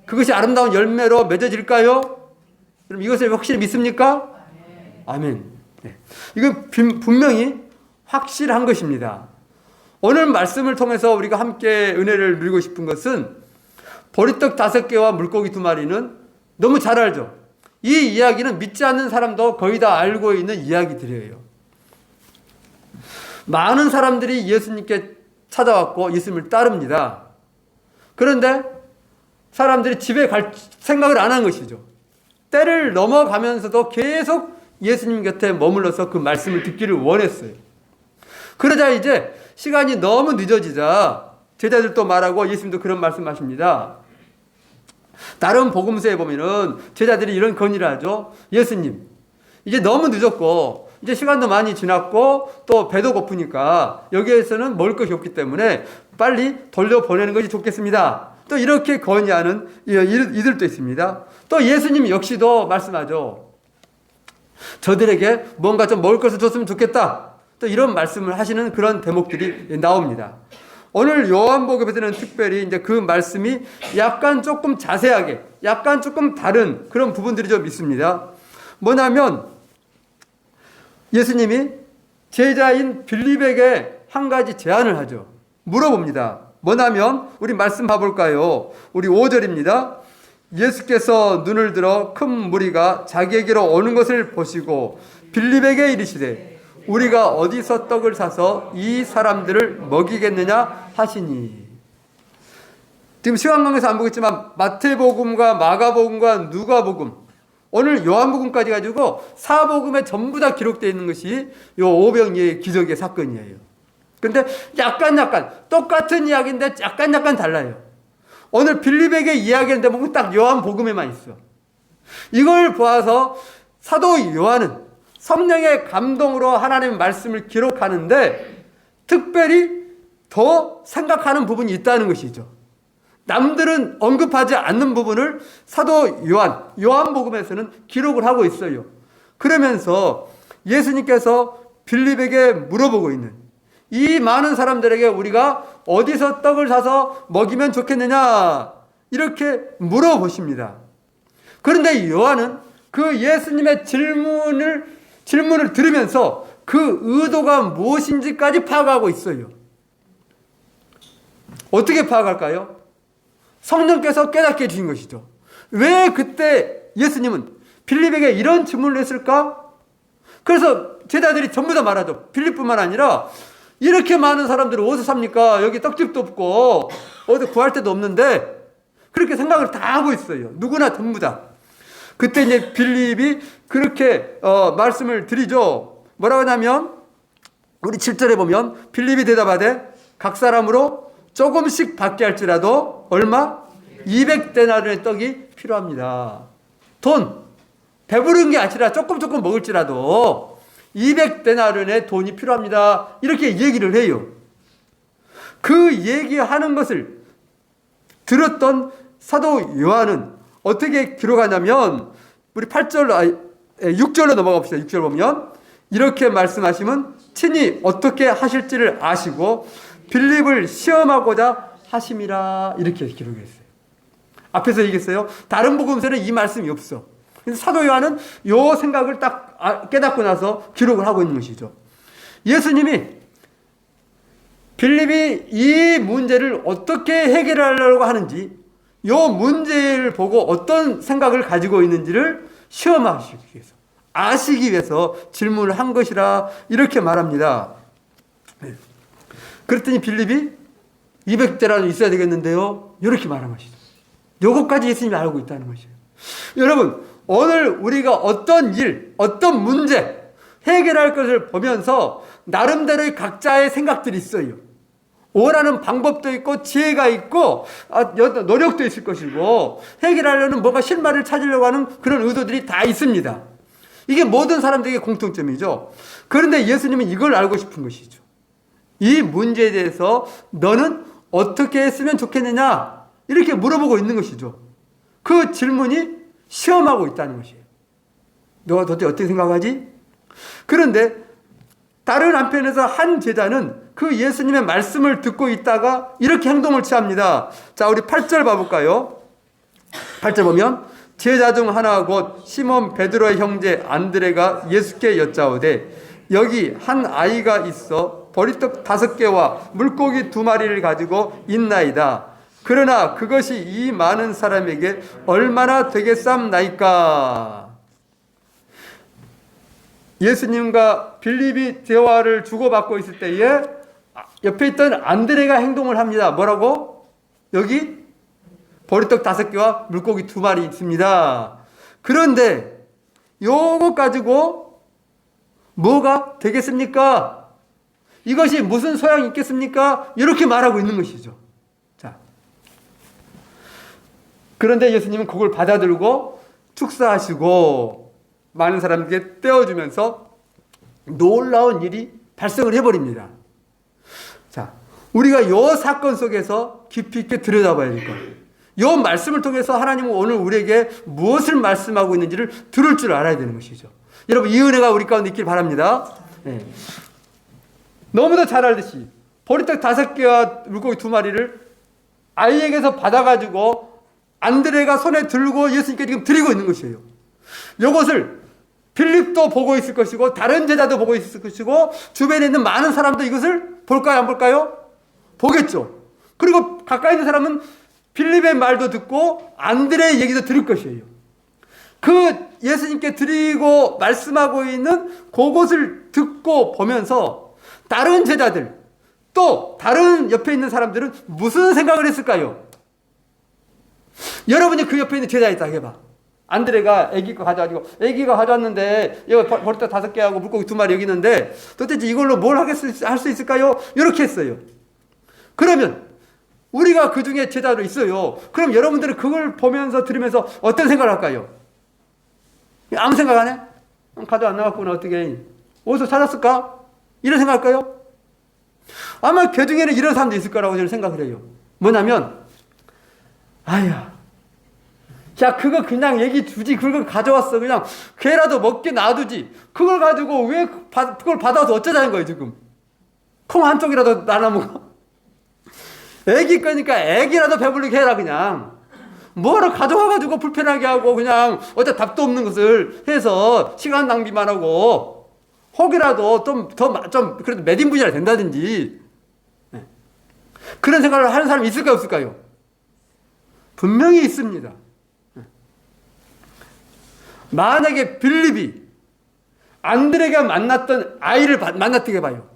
그것이 아름다운 열매로 맺어질까요? 그럼 이것을 확실히 믿습니까? 아멘. 네. 이건 분명히 확실한 것입니다. 오늘 말씀을 통해서 우리가 함께 은혜를 누리고 싶은 것은 보리떡 5개와 물고기 2마리는 너무 잘 알죠. 이 이야기는 믿지 않는 사람도 거의 다 알고 있는 이야기들이에요. 많은 사람들이 예수님께 찾아왔고 예수님을 따릅니다. 그런데 사람들이 집에 갈 생각을 안 한 것이죠. 때를 넘어가면서도 계속 예수님 곁에 머물러서 그 말씀을 듣기를 원했어요. 그러자 이제 시간이 너무 늦어지자 제자들도 말하고 예수님도 그런 말씀하십니다. 다른 복음서에 보면은 제자들이 이런 건의를 하죠. 예수님, 이제 너무 늦었고 이제 시간도 많이 지났고 또 배도 고프니까 여기에서는 먹을 것이 없기 때문에 빨리 돌려보내는 것이 좋겠습니다. 또 이렇게 건의하는 이들도 있습니다. 또 예수님 역시도 말씀하죠. 저들에게 뭔가 좀 먹을 것을 줬으면 좋겠다. 또 이런 말씀을 하시는 그런 대목들이 나옵니다. 오늘 요한복음에서는 특별히 이제 그 말씀이 약간 조금 자세하게, 약간 조금 다른 그런 부분들이 좀 있습니다. 뭐냐면 예수님이 제자인 빌립에게 한 가지 제안을 하죠. 물어봅니다. 뭐냐면 우리 말씀 봐볼까요? 우리 5절입니다. 예수께서 눈을 들어 큰 무리가 자기에게로 오는 것을 보시고 빌립에게 이르시되 우리가 어디서 떡을 사서 이 사람들을 먹이겠느냐 하시니. 지금 시간 관계에서 안 보겠지만 마태복음과 마가복음과 누가복음, 오늘 요한복음까지 가지고 사복음에 전부 다 기록되어 있는 것이 요 오병이의 기적의 사건이에요. 그런데 약간 똑같은 이야기인데 약간 달라요. 오늘 빌립에게 이야기하는데 보면 딱 요한복음에만 있어. 이걸 보아서 사도 요한은 성령의 감동으로 하나님의 말씀을 기록하는데 특별히 더 생각하는 부분이 있다는 것이죠. 남들은 언급하지 않는 부분을 사도 요한복음에서는 기록을 하고 있어요. 그러면서 예수님께서 빌립에게 물어보고 있는 이 많은 사람들에게 우리가 어디서 떡을 사서 먹이면 좋겠느냐 이렇게 물어보십니다. 그런데 요한은 그 예수님의 질문을 들으면서 그 의도가 무엇인지까지 파악하고 있어요. 어떻게 파악할까요? 성령께서 깨닫게 해주신 것이죠. 왜 그때 예수님은 빌립에게 이런 질문을 했을까? 그래서 제자들이 전부 다 말하죠. 빌립뿐만 아니라 이렇게 많은 사람들이 어디서 삽니까? 여기 떡집도 없고 어디 구할 데도 없는데 그렇게 생각을 다 하고 있어요. 누구나 전부 다. 그때 이제 빌립이 그렇게 말씀을 드리죠. 뭐라고 하냐면 우리 7절에 보면 빌립이 대답하되 각 사람으로 조금씩 받게 할지라도 얼마? 200데나리온의 떡이 필요합니다. 돈 배부른 게 아니라 조금 먹을지라도 200데나리온의 돈이 필요합니다. 이렇게 얘기를 해요. 그 얘기하는 것을 들었던 사도 요한은 어떻게 기록하냐면 우리 6절로 넘어가 봅시다. 6절 보면 이렇게 말씀하시면 친히 어떻게 하실지를 아시고 빌립을 시험하고자 하심이라 이렇게 기록했어요. 앞에서 얘기했어요. 다른 복음서는 이 말씀이 없어. 근데 사도 요한은 이 생각을 딱 깨닫고 나서 기록을 하고 있는 것이죠. 예수님이 빌립이 이 문제를 어떻게 해결하려고 하는지 이 문제를 보고 어떤 생각을 가지고 있는지를 시험하시기 위해서 아시기 위해서 질문을 한 것이라 이렇게 말합니다. 그랬더니 빌립이 200데나리온 있어야 되겠는데요. 이렇게 말한 것이죠. 요것까지 예수님이 알고 있다는 것이에요. 여러분 오늘 우리가 어떤 일, 어떤 문제 해결할 것을 보면서 나름대로의 각자의 생각들이 있어요. 원하는 방법도 있고 지혜가 있고 노력도 있을 것이고 해결하려는 뭔가 실마리를 찾으려고 하는 그런 의도들이 다 있습니다. 이게 모든 사람들에게 공통점이죠. 그런데 예수님은 이걸 알고 싶은 것이죠. 이 문제에 대해서 너는 어떻게 했으면 좋겠느냐 이렇게 물어보고 있는 것이죠. 그 질문이 시험하고 있다는 것이에요. 너가 도대체 어떻게 생각하지? 그런데 다른 한편에서 한 제자는 그 예수님의 말씀을 듣고 있다가 이렇게 행동을 취합니다. 자, 우리 8절 봐볼까요? 8절 보면 제자 중 하나 곧 시몬 베드로의 형제 안드레가 예수께 여짜오되 여기 한 아이가 있어 보리떡 5개와 물고기 2마리를 가지고 있나이다. 그러나 그것이 이 많은 사람에게 얼마나 되겠삼나이까. 예수님과 빌립이 대화를 주고받고 있을 때에 옆에 있던 안드레가 행동을 합니다. 뭐라고? 여기 보리떡 5개와 물고기 2마리 있습니다. 그런데 요거 가지고 뭐가 되겠습니까? 이것이 무슨 소양이 있겠습니까? 이렇게 말하고 있는 것이죠. 자, 그런데 예수님은 그걸 받아들고 축사하시고 많은 사람들에게 떼어주면서 놀라운 일이 발생을 해버립니다. 자, 우리가 이 사건 속에서 깊이 있게 들여다봐야 될 거예요. 이 말씀을 통해서 하나님은 오늘 우리에게 무엇을 말씀하고 있는지를 들을 줄 알아야 되는 것이죠. 여러분 이 은혜가 우리 가운데 있길 바랍니다. 네. 너무도 잘 알듯이 보리떡 5개와 물고기 2마리를 아이에게서 받아가지고 안드레가 손에 들고 예수님께 지금 드리고 있는 것이에요. 이것을 빌립도 보고 있을 것이고 다른 제자도 보고 있을 것이고 주변에 있는 많은 사람도 이것을 볼까요 안 볼까요? 보겠죠. 그리고 가까이 있는 사람은 빌립의 말도 듣고 안드레의 얘기도 들을 것이에요. 그 예수님께 드리고 말씀하고 있는 그것을 듣고 보면서 다른 제자들 또 다른 옆에 있는 사람들은 무슨 생각을 했을까요? 여러분이 그 옆에 있는 제자 있다 해봐. 안드레가 애기 거 가져가지고 애기가 가져왔는데 여기 보리떡 5개하고 물고기 2마리 여기 있는데 도대체 이걸로 뭘 할 수 있을까요? 이렇게 했어요. 그러면 우리가 그 중에 제자로 있어요. 그럼 여러분들은 그걸 보면서 들으면서 어떤 생각을 할까요? 아무 생각 안 해? 가져 안 나갔구나 어떻게 어디서 찾았을까? 이런 생각할까요? 아마 그 중에는 이런 사람도 있을 거라고 저는 생각을 해요. 뭐냐면 아야, 야, 그거 그냥 얘기 주지. 그걸 가져왔어. 그냥 걔라도 먹게 놔두지. 그걸 가지고 왜 그걸 받아서 어쩌자는 거예요, 지금. 콩 한쪽이라도 나눠 먹어. 애기 거니까 애기라도 배불리게 해라, 그냥. 뭐를 가져와가지고 불편하게 하고 그냥 어차피 답도 없는 것을 해서 시간 낭비만 하고 혹이라도 좀 그래도 몇 인분이라 된다든지. 그런 생각을 하는 사람이 있을까요, 없을까요? 분명히 있습니다. 만약에 빌립이 안드레가 만났던 아이를 만났다고 해봐요.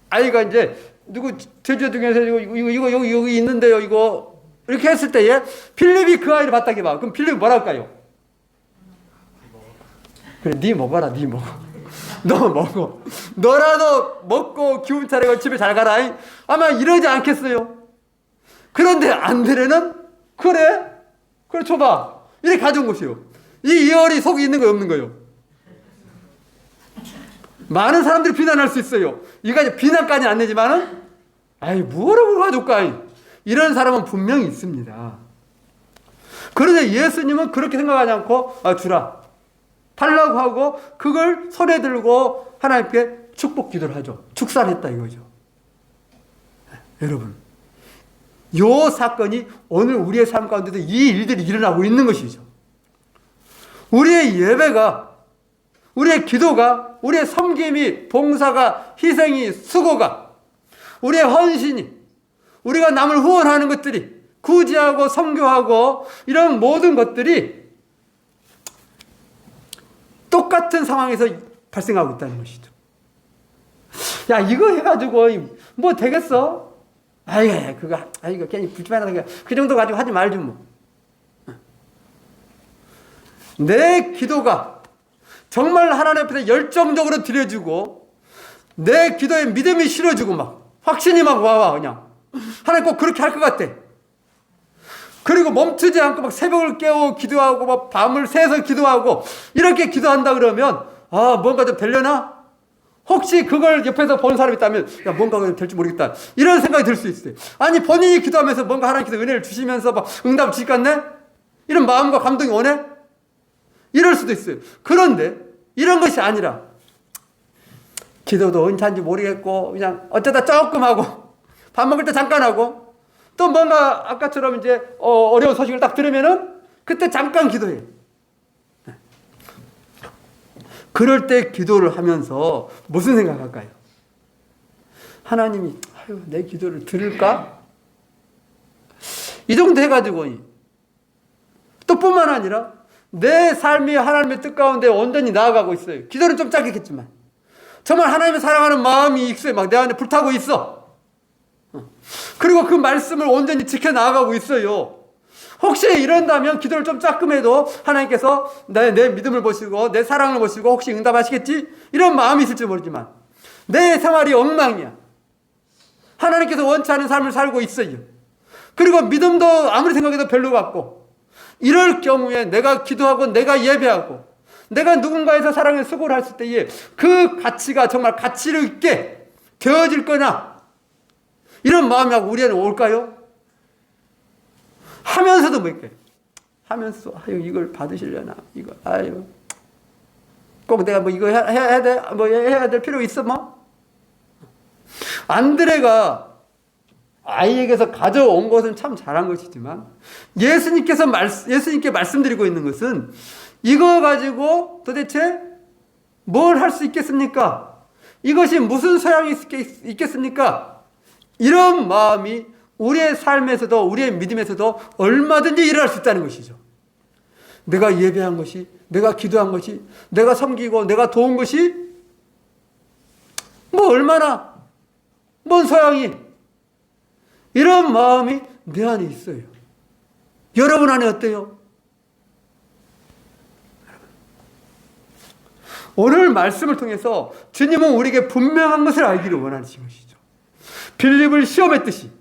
아이가 이제 누구 제자 중에서 이거 여기 있는데요, 이거 이렇게 했을 때에 빌립이 그 아이를 봤다고 해봐. 그럼 빌립이 뭐라 할까요? 그래, 네 먹어라, 네 먹어. 너 먹어. 너라도 먹고 기운 차리고 집에 잘 가라. 아마 이러지 않겠어요. 그런데 안드레는 그래 줘봐. 이렇게 가져온 것이요. 이 이월이 속에 있는 거예요, 없는 거예요? 많은 사람들이 비난할 수 있어요. 이거 비난까지 안 내지만은, 아이, 뭐라고 가져올까? 이런 사람은 분명히 있습니다. 그런데 예수님은 그렇게 생각하지 않고, 주라. 달라고 하고, 그걸 손에 들고 하나님께 축복 기도를 하죠. 축사를 했다 이거죠. 여러분, 요 사건이 오늘 우리의 삶 가운데도 이 일들이 일어나고 있는 것이죠. 우리의 예배가, 우리의 기도가, 우리의 섬김이, 봉사가, 희생이, 수고가, 우리의 헌신이, 우리가 남을 후원하는 것들이, 구제하고 선교하고 이런 모든 것들이 똑같은 상황에서 발생하고 있다는 것이죠. 야, 이거 해가지고 뭐 되겠어? 이거 괜히 불편하다. 그 정도 가지고 하지 말지 뭐. 내 기도가 정말 하나님 앞에서 열정적으로 드려지고 내 기도에 믿음이 실어지고 막 확신이 막 와와 그냥 하나님 꼭 그렇게 할 것 같아. 그리고 멈추지 않고 막 새벽을 깨워 기도하고 막 밤을 새서 기도하고 이렇게 기도한다 그러면 뭔가 좀 되려나? 혹시 그걸 옆에서 보는 사람이 있다면 야, 뭔가 될지 모르겠다 이런 생각이 들 수 있어요. 아니, 본인이 기도하면서 뭔가 하나님께서 은혜를 주시면서 막 응답을 주실 것 같네? 이런 마음과 감동이 오네? 이럴 수도 있어요. 그런데 이런 것이 아니라 기도도 언제인지 모르겠고 그냥 어쩌다 조금 하고 밥 먹을 때 잠깐 하고 또 뭔가 아까처럼 이제 어려운 소식을 딱 들으면은 그때 잠깐 기도해. 그럴 때 기도를 하면서 무슨 생각할까요? 하나님이 내 기도를 들을까? 이 정도 해가지고 또 뿐만 아니라 내 삶이 하나님의 뜻 가운데 온전히 나아가고 있어요. 기도는 좀 짧겠지만 정말 하나님을 사랑하는 마음이 있어요. 막 내 안에 불타고 있어. 그리고 그 말씀을 온전히 지켜나가고 있어요. 혹시 이런다면 기도를 좀 조금 해도 하나님께서 내 믿음을 보시고 내 사랑을 보시고 혹시 응답하시겠지? 이런 마음이 있을지 모르지만 내 생활이 엉망이야. 하나님께서 원치 않은 삶을 살고 있어요. 그리고 믿음도 아무리 생각해도 별로 같고 이럴 경우에 내가 기도하고 내가 예배하고 내가 누군가에서 사랑의 수고를 했을 때에 그 가치가 정말 가치를 있게 되어질 거나 이런 마음이 우리에는 올까요? 하면서도 뭐 이렇게 하면서 이걸 받으시려나 이거 꼭 내가 뭐 이거 해야 돼 뭐 해야 될 필요 있어 뭐? 안드레가 아이에게서 가져온 것은 참 잘한 것이지만 예수님께 말씀드리고 있는 것은 이거 가지고 도대체 뭘 할 수 있겠습니까? 이것이 무슨 소양이 있겠습니까? 이런 마음이 우리의 삶에서도 우리의 믿음에서도 얼마든지 일어날 수 있다는 것이죠. 내가 예배한 것이, 내가 기도한 것이, 내가 섬기고 내가 도운 것이 뭐 얼마나 뭔 소양이 이런 마음이 내 안에 있어요. 여러분 안에 어때요? 오늘 말씀을 통해서 주님은 우리에게 분명한 것을 알기를 원하시는 것이죠. 빌립을 시험했듯이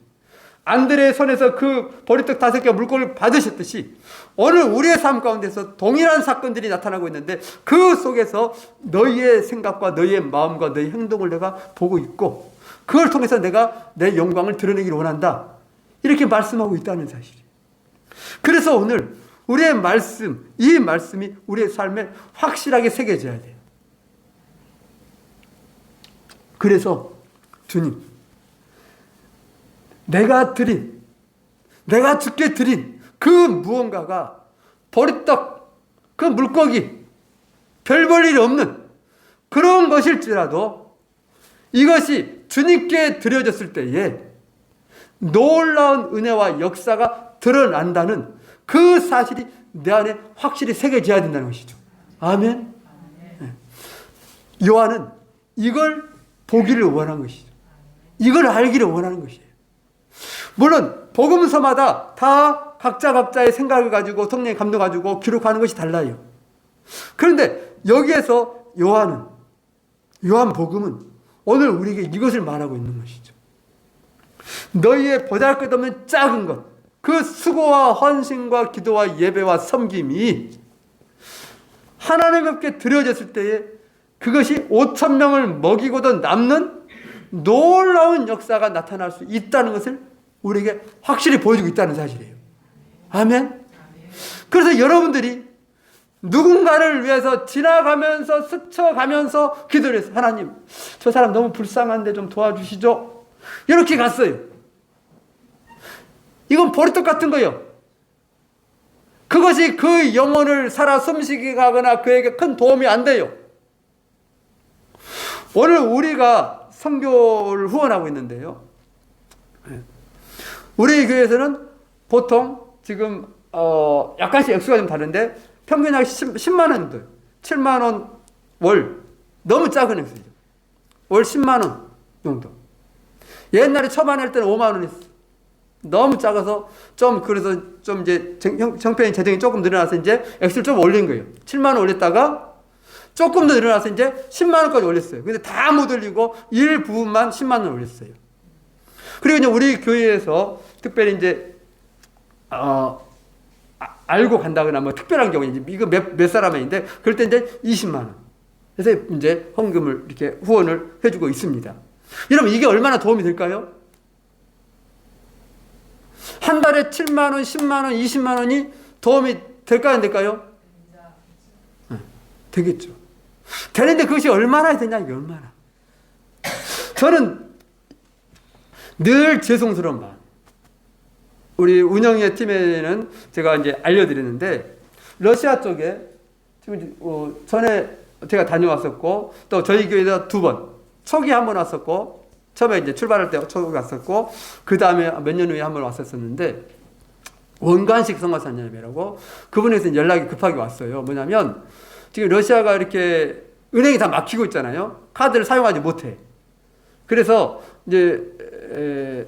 안드레의 손에서 그 보리떡 5개 물고기를 받으셨듯이 오늘 우리의 삶 가운데서 동일한 사건들이 나타나고 있는데 그 속에서 너희의 생각과 너희의 마음과 너희의 행동을 내가 보고 있고 그걸 통해서 내가 내 영광을 드러내기를 원한다. 이렇게 말씀하고 있다는 사실이에요. 그래서 오늘 우리의 말씀, 이 말씀이 우리의 삶에 확실하게 새겨져야 돼요. 그래서 주님, 내가 주께 드린 그 무언가가 보리떡, 그 물고기, 별 볼 일이 없는 그런 것일지라도 이것이 주님께 드려졌을 때에 놀라운 은혜와 역사가 드러난다는 그 사실이 내 안에 확실히 새겨져야 된다는 것이죠. 아멘. 네. 요한은 이걸 보기를 원한 것이죠. 이걸 알기를 원하는 것이에요. 물론 복음서마다 다 각자의 생각을 가지고 성령의 감동 가지고 기록하는 것이 달라요. 그런데 여기에서 요한 복음은 오늘 우리에게 이것을 말하고 있는 것이죠. 너희의 보잘것없는 작은 것, 그 수고와 헌신과 기도와 예배와 섬김이 하나님 앞에 드려졌을 때에 그것이 5,000명을 먹이고도 남는 놀라운 역사가 나타날 수 있다는 것을 우리에게 확실히 보여주고 있다는 사실이에요. 아멘. 그래서 여러분들이 누군가를 위해서 지나가면서 스쳐가면서 기도를 해서 하나님, 저 사람 너무 불쌍한데 좀 도와주시죠. 이렇게 갔어요. 이건 보리떡 같은 거예요. 그것이 그 영혼을 살아 숨쉬게 하거나 그에게 큰 도움이 안 돼요. 오늘 우리가 선교를 후원하고 있는데요. 우리 교회에서는 보통 지금 약간씩 액수가 좀 다른데 평균 약 10만 원들, 7만 원 월, 너무 작은 액수죠. 월 10만 원 정도. 옛날에 초반에 할 때는 5만 원 했어. 너무 작아서 그래서 이제 형편이 재정이 조금 늘어나서 이제 액수를 좀 올린 거예요. 7만 원 올렸다가 조금 더 늘어나서 이제 10만 원까지 올렸어요. 근데 다 못 올리고 일부분만 10만 원 올렸어요. 그리고 이제 우리 교회에서 특별히 이제 알고 간다거나 뭐 특별한 경우에 이제 이거 몇 사람인데 그럴 때 이제 20만 원. 그래서 이제 헌금을 이렇게 후원을 해주고 있습니다. 여러분 이게 얼마나 도움이 될까요? 한 달에 7만 원, 10만 원, 20만 원이 도움이 될까요, 안 될까요? 네, 되겠죠. 되는데 그것이 얼마나 되냐, 이게 얼마나. 저는 늘 죄송스러운 마음. 우리 운영의 팀에는 제가 이제 알려드리는데, 러시아 쪽에 지금 전에 제가 다녀왔었고, 또 저희 교회에서 2번, 초기 한 번 왔었고, 처음에 이제 출발할 때 초기 왔었고, 그 다음에 몇 년 후에 한 번 왔었었는데, 원관식 성화사님이라고 그분에서 연락이 급하게 왔어요. 뭐냐면, 지금 러시아가 이렇게 은행이 다 막히고 있잖아요. 카드를 사용하지 못해. 그래서 이제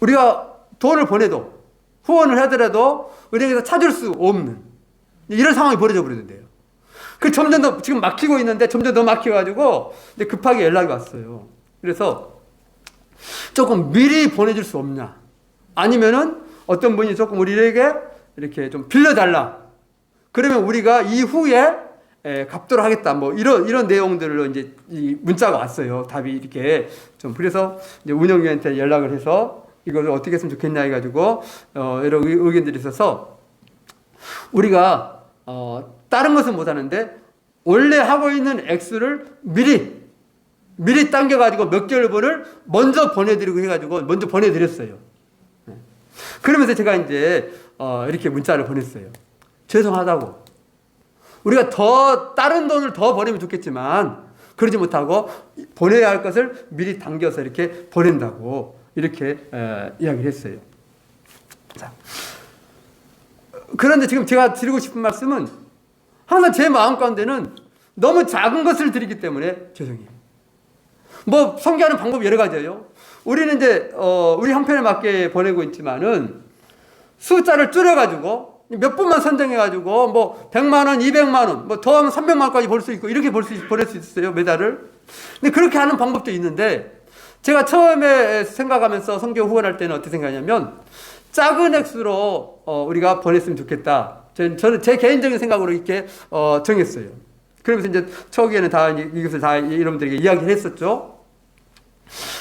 우리가 돈을 보내도 후원을 하더라도 은행에서 찾을 수 없는 이런 상황이 벌어져 버리는데요. 그 점점 더 지금 막히고 있는데 점점 더 막혀가지고 이제 급하게 연락이 왔어요. 그래서 조금 미리 보내줄 수 없냐? 아니면은 어떤 분이 조금 우리에게 이렇게 좀 빌려달라. 그러면 우리가 이후에 갚도록 하겠다. 뭐 이런 내용들로 이제 이 문자가 왔어요. 답이 이렇게 좀 그래서 이제 운영위한테 연락을 해서 이걸 어떻게 했으면 좋겠냐 해가지고 여러 의견들이 있어서 우리가 다른 것은 못하는데 원래 하고 있는 액수를 미리 당겨가지고 몇 개월분을 먼저 보내드리고 해가지고 먼저 보내드렸어요. 그러면서 제가 이제 이렇게 문자를 보냈어요. 죄송하다고. 우리가 다른 돈을 더 보내면 좋겠지만 그러지 못하고 보내야 할 것을 미리 당겨서 이렇게 보낸다고 이렇게 이야기를 했어요. 자, 그런데 지금 제가 드리고 싶은 말씀은 항상 제 마음 가운데는 너무 작은 것을 드리기 때문에 죄송해요. 뭐 성교하는 방법이 여러 가지예요. 우리는 이제 우리 형편에 맞게 보내고 있지만은 숫자를 줄여가지고 몇 분만 선정해가지고 뭐 100만 원, 200만 원, 뭐 더하면 300만 원까지 벌 수 있고 이렇게 보낼 수 있어요, 매달을. 근데 그렇게 하는 방법도 있는데 제가 처음에 생각하면서 선교 후원할 때는 어떻게 생각하냐면 작은 액수로 우리가 보냈으면 좋겠다. 저는 제 개인적인 생각으로 이렇게 정했어요. 그러면서 이제 초기에는 다 이것을 다 여러분들에게 이야기를 했었죠.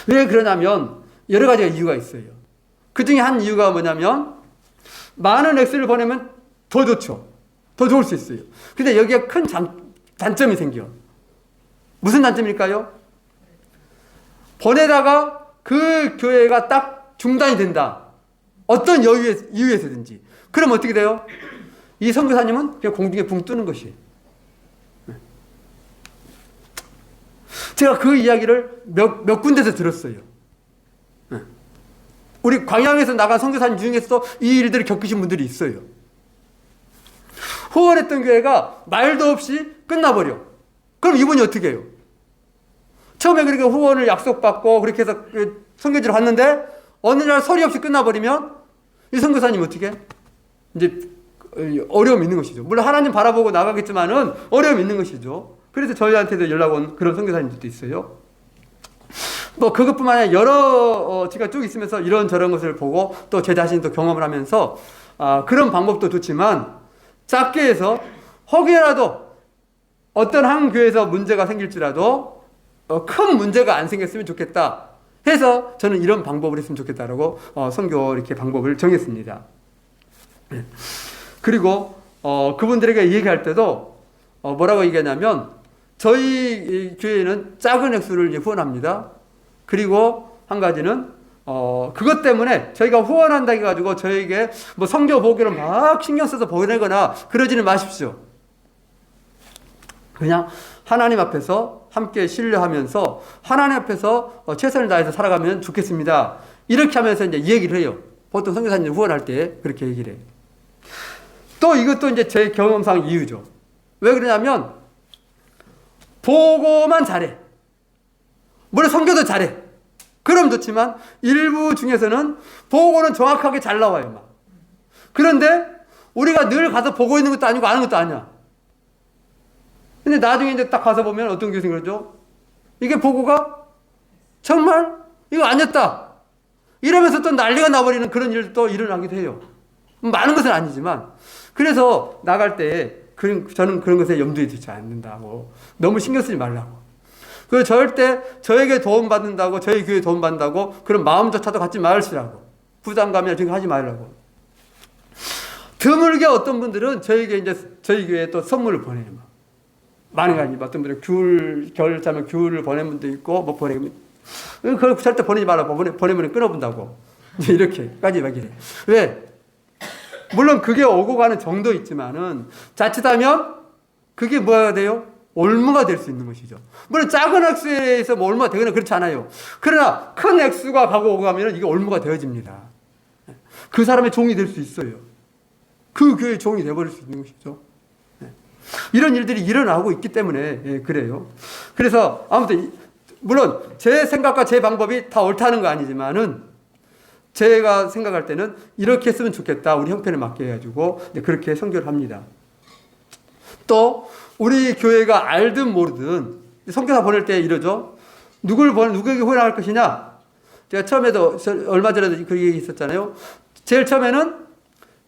왜 그러냐면 여러 가지가 이유가 있어요. 그 중에 한 이유가 뭐냐면 많은 액수를 보내면 더 좋죠. 더 좋을 수 있어요. 근데 여기에 큰 단점이 생겨. 무슨 단점일까요? 보내다가 그 교회가 딱 중단이 된다. 어떤 이유에서든지. 그럼 어떻게 돼요? 이 선교사님은 그냥 공중에 붕 뜨는 것이에요. 제가 그 이야기를 몇 군데서 들었어요. 우리 광양에서 나간 선교사님 중에서도 이 일들을 겪으신 분들이 있어요. 후원했던 교회가 말도 없이 끝나버려. 그럼 이분이 어떻게 해요? 처음에 그렇게 후원을 약속받고 그렇게 해서 선교지로 갔는데 어느 날 소리 없이 끝나버리면 이 선교사님 어떻게 해? 이제 어려움이 있는 것이죠. 물론 하나님 바라보고 나가겠지만은 어려움이 있는 것이죠. 그래서 저희한테도 연락 온 그런 선교사님들도 있어요. 뭐 그것뿐만 아니라 여러 제가 쭉 있으면서 이런저런 것을 보고 또 제 자신도 경험을 하면서 그런 방법도 좋지만 작게 해서 혹여라도 어떤 한 교회에서 문제가 생길지라도 큰 문제가 안 생겼으면 좋겠다 해서 저는 이런 방법을 했으면 좋겠다라고 선교 이렇게 방법을 정했습니다. 그리고 그분들에게 얘기할 때도 뭐라고 얘기하냐면 저희 교회는 작은 액수를 이제 후원합니다. 그리고 한 가지는 그것 때문에 저희가 후원한다 해가지고 저에게 뭐 성교 보기를 막 신경 써서 보내거나 그러지는 마십시오. 그냥 하나님 앞에서 함께 신뢰하면서 하나님 앞에서 최선을 다해서 살아가면 좋겠습니다. 이렇게 하면서 이제 얘기를 해요. 보통 선교사님 후원할 때 그렇게 얘기를 해요. 또 이것도 이제 제 경험상 이유죠. 왜 그러냐면 보고만 잘해. 물론 선교도 잘해. 그럼 좋지만 일부 중에서는 보고는 정확하게 잘 나와요. 막. 그런데 우리가 늘 가서 보고 있는 것도 아니고 아는 것도 아니야. 근데 나중에 이제 딱 가서 보면 어떤 교수님 그러죠? 이게 보고가 정말 이거 아니었다. 이러면서 또 난리가 나버리는 그런 일도 일어나기도 해요. 많은 것은 아니지만. 그래서 나갈 때 저는 그런 것에 염두에 두지 않는다고. 너무 신경 쓰지 말라고. 그 절대 저에게 도움받는다고 저희 교회에 도움받는다고 그런 마음조차도 갖지 말으시라고. 부담감이나 지금 하지 말라고. 드물게 어떤 분들은 저에게 이제 저희 교회에 또 선물을 보내요. 많은 게 아니고 어떤 분들은 겨울 자면 귤을 보낸 분도 있고 뭐 보내면 그걸 절대 보내지 말라고. 보내면 끊어본다고. 이렇게까지 얘기해요. 왜? 물론 그게 오고 가는 정도 있지만은 자칫하면 그게 뭐가 돼요? 올무가 될 수 있는 것이죠. 물론 작은 액수에서 뭐 올무가 되거나 그렇지 않아요. 그러나 큰 액수가 가고 오고 가면 이게 올무가 되어집니다. 그 사람의 종이 될 수 있어요. 그 교회의 종이 되어버릴 수 있는 것이죠. 이런 일들이 일어나고 있기 때문에 그래요. 그래서 아무튼 물론 제 생각과 제 방법이 다 옳다는 거 아니지만은 제가 생각할 때는 이렇게 했으면 좋겠다. 우리 형편에 맞게 해가지고 그렇게 선교를 합니다. 또 우리 교회가 알든 모르든 선교사 보낼 때 이러죠. 누구에게 후원할 것이냐? 제가 처음에도 얼마 전에도 그 얘기 있었잖아요. 제일 처음에는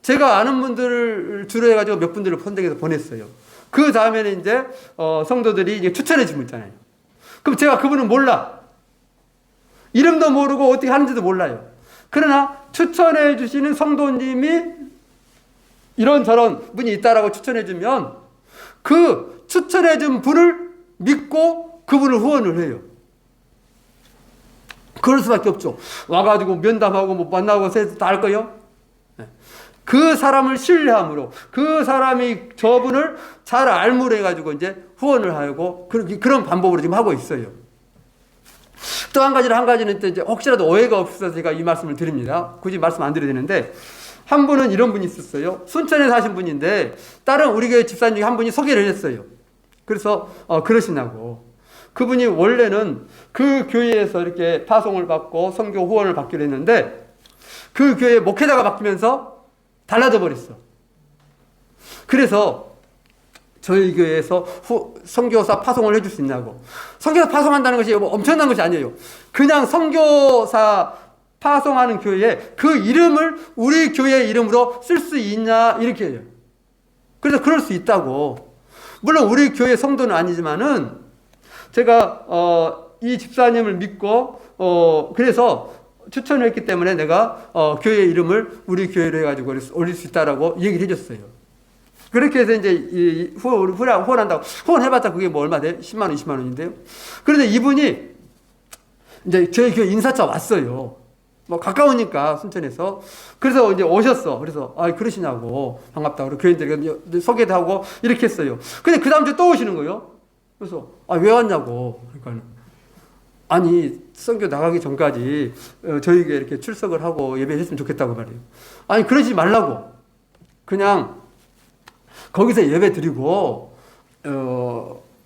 제가 아는 분들을 주로 해가지고 몇 분들을 선택해서 보냈어요. 그 다음에는 이제 성도들이 이제 추천해 주면 있잖아요. 그럼 제가 그분은 몰라. 이름도 모르고 어떻게 하는지도 몰라요. 그러나 추천해 주시는 성도님이 이런저런 분이 있다라고 추천해 주면 그 추천해 준 분을 믿고 그분을 후원을 해요. 그럴 수밖에 없죠. 와가지고 면담하고 뭐 만나고 다 할 거요. 그 사람을 신뢰함으로 그 사람이 저분을 잘 알므로 해가지고 이제 후원을 하고 그런 방법으로 지금 하고 있어요. 또 한 가지는 또 이제 혹시라도 오해가 없어서 제가 이 말씀을 드립니다. 굳이 말씀 안 드려야 되는데 한 분은 이런 분이 있었어요. 순천에 사신 분인데 다른 우리 교회 집사님 중에 한 분이 소개를 했어요. 그래서 그러시냐고. 그분이 원래는 그 교회에서 이렇게 파송을 받고 선교 후원을 받기로 했는데 그 교회 목회자가 바뀌면서 달라져 버렸어. 그래서 저희 교회에서 선교사 파송을 해줄 수 있냐고. 선교사 파송한다는 것이 뭐 엄청난 것이 아니에요. 그냥 선교사 파송하는 교회에 그 이름을 우리 교회 이름으로 쓸 수 있냐 이렇게 해요. 그래서 그럴 수 있다고. 물론 우리 교회 성도는 아니지만은 제가 이 집사님을 믿고 그래서 추천을 했기 때문에 내가 교회 이름을 우리 교회로 해가지고 올릴 수 있다라고 얘기를 해줬어요. 그렇게 해서 이제 후원한다고 후원해봤자 그게 뭐 얼마 돼? 10만 원, 20만 원인데요. 그런데 이분이 이제 저희 교회 인사차 왔어요. 뭐 가까우니까 순천에서. 그래서 이제 오셨어. 그래서 그러시냐고 반갑다고 교인들에게 소개도 하고 이렇게 했어요. 근데 그 다음 주에 또 오시는 거예요. 그래서 왜 왔냐고. 그러니까 아니 선교 나가기 전까지 저희에게 이렇게 출석을 하고 예배했으면 좋겠다고 말해요. 아니 그러지 말라고. 그냥 거기서 예배 드리고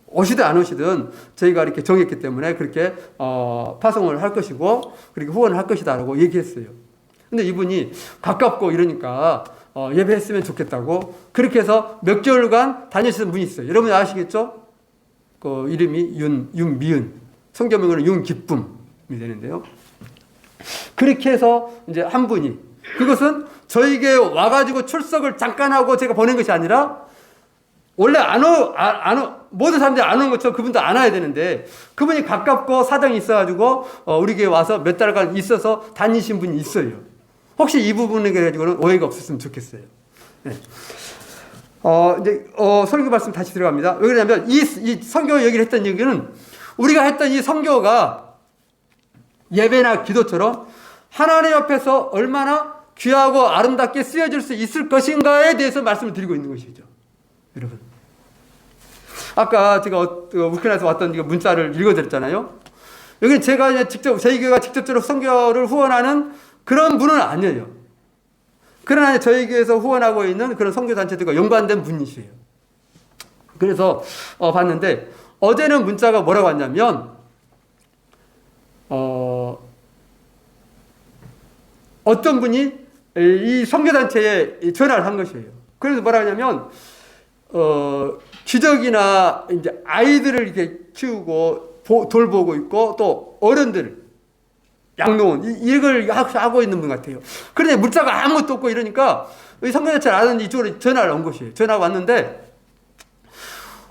오시든 안 오시든 저희가 이렇게 정했기 때문에 그렇게 파송을 할 것이고 그렇게 후원을 할 것이다라고 얘기했어요. 근데 이분이 가깝고 이러니까 예배했으면 좋겠다고 그렇게 해서 몇 개월간 다니시던 분이 있어요. 여러분 아시겠죠? 그 이름이 윤미은, 성경명으로는 윤기쁨이 되는데요. 그렇게 해서 이제 한 분이 그것은 저에게 와가지고 출석을 잠깐 하고 제가 보낸 것이 아니라 원래 모든 사람들이 안 오는 것처럼 그분도 안 와야 되는데 그분이 가깝고 사정이 있어가지고 우리 교회 와서 몇 달간 있어서 다니신 분이 있어요. 혹시 이 부분에 가지고는 오해가 없었으면 좋겠어요. 네. 이제 설교 말씀 다시 들어갑니다. 왜 그러냐면 이 선교 얘기를 했던 얘기는 우리가 했던 이 선교가 예배나 기도처럼 하나님 앞에서 얼마나 귀하고 아름답게 쓰여질 수 있을 것인가에 대해서 말씀을 드리고 있는 것이죠. 여러분. 아까 제가 우크라이나에서 왔던 문자를 읽어드렸잖아요. 여기는 제가 이제 직접, 저희 교회가 직접적으로 선교를 후원하는 그런 분은 아니에요. 그러나 저희 교회에서 후원하고 있는 그런 선교단체들과 연관된 분이시에요. 그래서 봤는데 어제는 문자가 뭐라고 왔냐면 어떤 분이 이 선교단체에 전화를 한 것이에요. 그래서 뭐라고 하냐면 기저귀나 이제 아이들을 이렇게 키우고 돌보고 있고 또 어른들 양로원 이걸 하고 있는 분 같아요. 그런데 문자가 아무것도 없고 이러니까 이 선교단체를 아는 이쪽으로 전화를 온 것이에요. 전화가 왔는데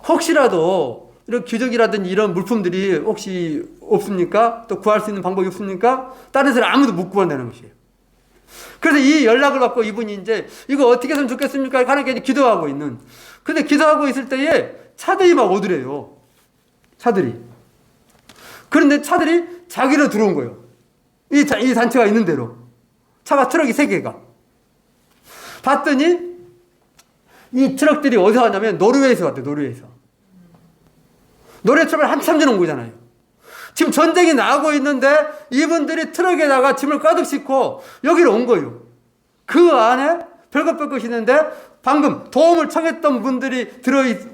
혹시라도 이런 기저귀라든지 이런 물품들이 혹시 없습니까? 또 구할 수 있는 방법이 없습니까? 다른 사람 아무도 못 구한다는 것이에요. 그래서 이 연락을 받고 이분이 이제 이거 어떻게 했으면 좋겠습니까? 하나님께 기도하고 있는. 근데 기도하고 있을 때에 차들이 막 오더래요. 차들이. 그런데 차들이 자기로 들어온 거예요. 이 단체가 있는 대로. 차가 트럭이 3개가. 봤더니 이 트럭들이 어디서 왔냐면 노르웨이에서 왔대요. 노르웨이에서. 노르웨이 트럭을 한참 전에 온 거잖아요. 지금 전쟁이 나고 있는데 이분들이 트럭에다가 짐을 가득 싣고 여기로 온 거예요. 그 안에 별것 별것 있는데 방금 도움을 청했던 분들이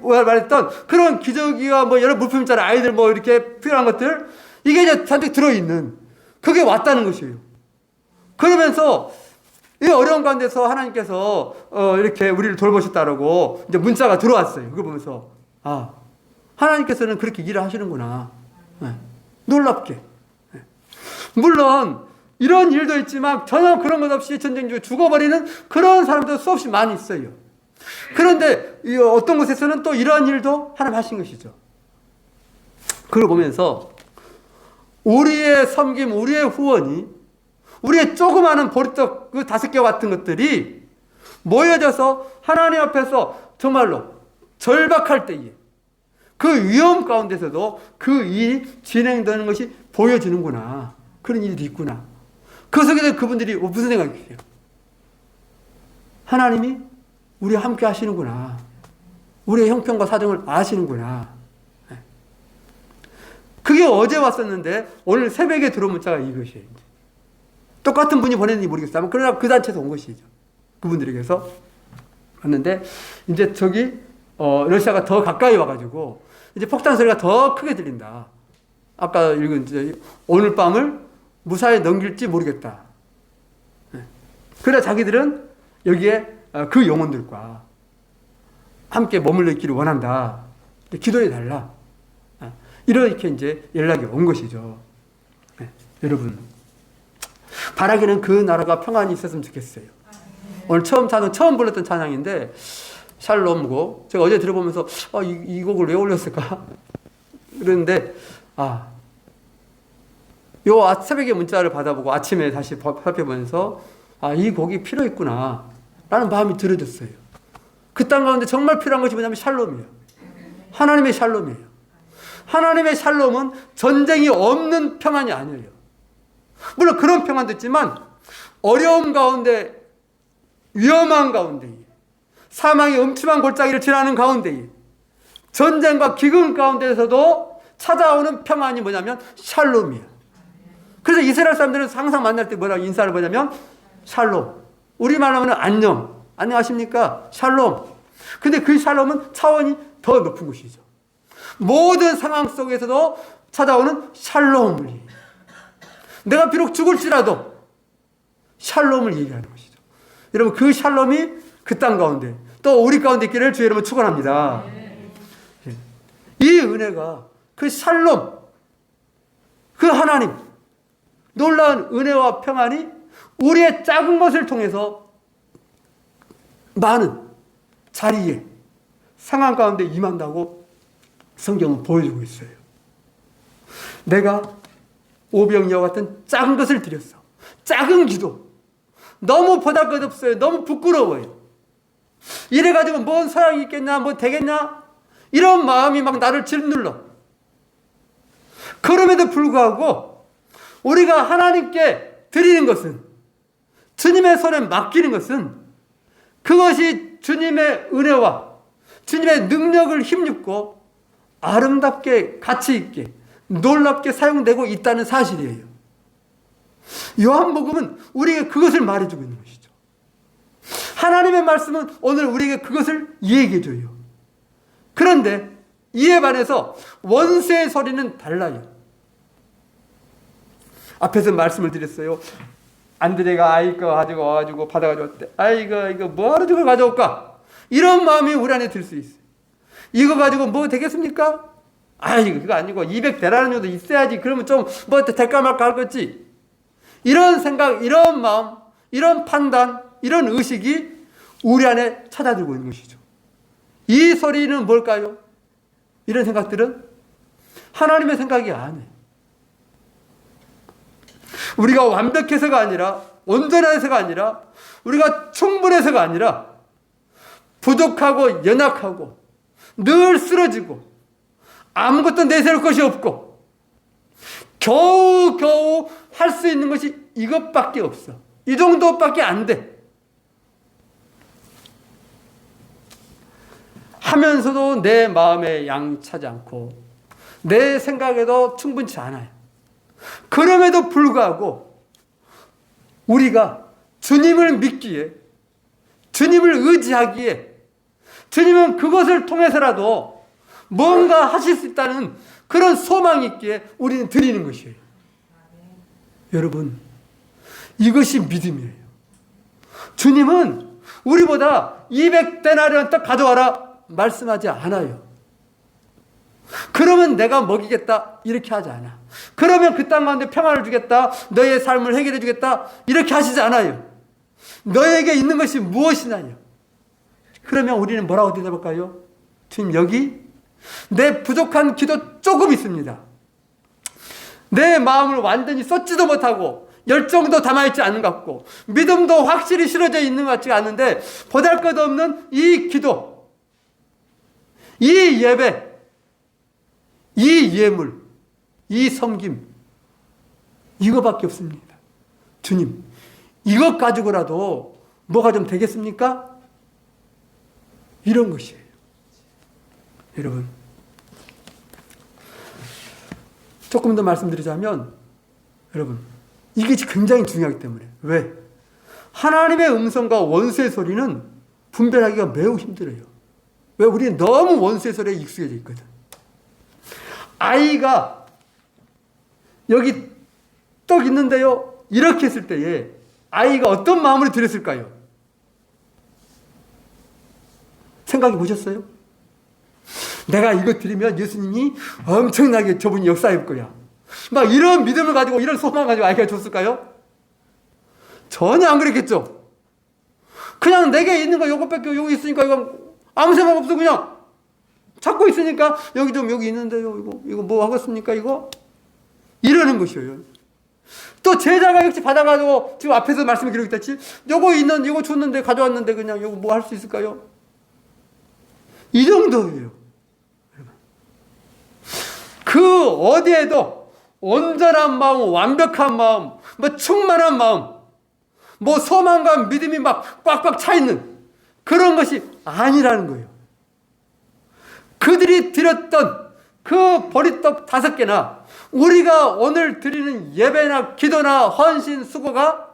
말했던 그런 기저귀와 뭐 여러 물품 있잖아요. 아이들 뭐 이렇게 필요한 것들 이게 이제 잔뜩 들어있는 그게 왔다는 것이에요. 그러면서 이 어려운 가운데서 하나님께서 이렇게 우리를 돌보셨다라고 이제 문자가 들어왔어요. 그걸 보면서 하나님께서는 그렇게 일을 하시는구나. 네. 놀랍게. 네. 물론 이런 일도 있지만 전혀 그런 것 없이 전쟁 중에 죽어버리는 그런 사람도 수없이 많이 있어요. 그런데 어떤 곳에서는 또 이러한 일도 하나님 하신 것이죠. 그걸 보면서 우리의 섬김, 우리의 후원이 우리의 조그마한 보리떡 그 5개 같은 것들이 모여져서 하나님 앞에서 정말로 절박할 때에 그 위험 가운데서도 그 일이 진행되는 것이 보여지는구나. 그런 일이 있구나. 그 속에서 그분들이 무슨 생각이에요? 하나님이 우리와 함께 하시는구나. 우리의 형편과 사정을 아시는구나. 그게 어제 왔었는데 오늘 새벽에 들어온 문자가 이것이에요. 똑같은 분이 보냈는지 모르겠어요. 그러나 그 단체에서 온 것이죠. 그분들에게서 왔는데 이제 저기 러시아가 더 가까이 와가지고 이제 폭탄 소리가 더 크게 들린다. 아까 읽은 이제 오늘 밤을 무사히 넘길지 모르겠다. 그러나 자기들은 여기에 그 영혼들과 함께 머물러 있기를 원한다. 기도해 달라. 이렇게 이제 연락이 온 것이죠. 여러분, 바라기는 그 나라가 평안이 있었으면 좋겠어요. 오늘 처음 불렀던 찬양인데 샬롬고 제가 어제 들어보면서 이 곡을 왜 올렸을까? 그런데 요 새벽에 문자를 받아보고 아침에 다시 살펴보면서 이 곡이 필요 있구나 라는 마음이 들어졌어요. 그 땅 가운데 정말 필요한 것이 뭐냐면 샬롬이에요. 하나님의 샬롬이에요. 하나님의 샬롬은 전쟁이 없는 평안이 아니에요. 물론 그런 평안도 있지만 어려움 가운데, 위험한 가운데, 사망의 음침한 골짜기를 지나는 가운데, 전쟁과 기근 가운데에서도 찾아오는 평안이 뭐냐면 샬롬이에요. 그래서 이스라엘 사람들은 항상 만날 때 뭐라고 인사를 보냐면 샬롬. 우리말로 하면 안녕. 안녕하십니까? 샬롬. 근데 그 샬롬은 차원이 더 높은 것이죠. 모든 상황 속에서도 찾아오는 샬롬을 얘기해요. 내가 비록 죽을지라도 샬롬을 얘기하는 것이죠. 여러분 그 샬롬이 그 땅 가운데 또 우리 가운데 있기를 주의 이름으로 축원합니다. 이 은혜가 그 샬롬, 그 하나님 놀라운 은혜와 평안이 우리의 작은 것을 통해서 많은 자리에 상황 가운데 임한다고 성경은 보여주고 있어요. 내가 오병이와 같은 작은 것을 드렸어. 작은 기도. 너무 보잘것없어요. 너무 부끄러워요. 이래가지고 뭔 소양이 있겠냐, 뭐 되겠냐, 이런 마음이 막 나를 짓눌러. 그럼에도 불구하고 우리가 하나님께 드리는 것은, 주님의 손에 맡기는 것은, 그것이 주님의 은혜와 주님의 능력을 힘입고 아름답게 가치 있게 놀랍게 사용되고 있다는 사실이에요. 요한복음은 우리에게 그것을 말해주고 있는 것이죠. 하나님의 말씀은 오늘 우리에게 그것을 얘기해줘요. 그런데 이에 반해서 원수의 소리는 달라요. 앞에서 말씀을 드렸어요. 안드레가 이거 가지고 와가지고 받아가지고 왔대. 이거 뭐하러 저걸 가져올까? 이런 마음이 우리 안에 들 수 있어요. 이거 가지고 뭐 되겠습니까? 그거 아니고 200데나리 정도 있어야지. 그러면 좀 뭐 될까 말까 할 거지. 이런 생각, 이런 마음, 이런 판단, 이런 의식이 우리 안에 찾아들고 있는 것이죠. 이 소리는 뭘까요? 이런 생각들은 하나님의 생각이 아니에요. 우리가 완벽해서가 아니라, 온전해서가 아니라, 우리가 충분해서가 아니라 부족하고 연약하고 늘 쓰러지고 아무것도 내세울 것이 없고 겨우 할 수 있는 것이 이것밖에 없어. 이 정도밖에 안 돼. 하면서도 내 마음에 양차지 않고 내 생각에도 충분치 않아요. 그럼에도 불구하고 우리가 주님을 믿기에, 주님을 의지하기에, 주님은 그것을 통해서라도 뭔가 하실 수 있다는 그런 소망이 있기에 우리는 드리는 것이에요. 여러분, 이것이 믿음이에요. 주님은 우리보다 200데나리온 딱 가져와라 말씀하지 않아요. 그러면 내가 먹이겠다 이렇게 하지 않아. 그러면 그 땅 가운데 평안을 주겠다, 너의 삶을 해결해 주겠다 이렇게 하시지 않아요. 너에게 있는 것이 무엇이냐요. 그러면 우리는 뭐라고 대답할까요? 주님, 여기 내 부족한 기도 조금 있습니다. 내 마음을 완전히 쏟지도 못하고 열정도 담아있지 않은 것 같고 믿음도 확실히 실어져 있는 것 같지 않은데 보잘것없는 이 기도, 이 예배, 이 예물, 이 섬김, 이거밖에 없습니다. 주님, 이것 가지고라도 뭐가 좀 되겠습니까? 이런 것이에요. 여러분, 조금 더 말씀드리자면, 여러분, 이게 굉장히 중요하기 때문에. 왜? 하나님의 음성과 원수의 소리는 분별하기가 매우 힘들어요. 왜? 우리는 너무 원수의 소리에 익숙해져 있거든. 아이가 여기 떡 있는데요, 이렇게 했을 때에 아이가 어떤 마음으로 들었을까요? 생각해 보셨어요? 내가 이거 드리면 예수님이 엄청나게 저분이 역사할 거야. 막 이런 믿음을 가지고, 이런 소망을 가지고 아이가 줬을까요? 전혀 안 그랬겠죠. 그냥 내게 있는 거 요것밖에, 여기 있으니까 이거 아무 생각 없어. 그냥 찾고 있으니까 여기 좀, 여기 있는데요, 이거 뭐 하겠습니까 이거? 이러는 것이에요. 또 제자가 역시 받아가지고 지금 앞에서 말씀 기록했듯이 이거 줬는데 가져왔는데 그냥 이거 뭐 할 수 있을까요? 이 정도예요. 그 어디에도 온전한 마음, 완벽한 마음, 뭐 충만한 마음, 뭐 소망과 믿음이 막 꽉꽉 차 있는 그런 것이 아니라는 거예요. 그들이 드렸던 그 보리떡 5개나 우리가 오늘 드리는 예배나 기도나 헌신, 수고가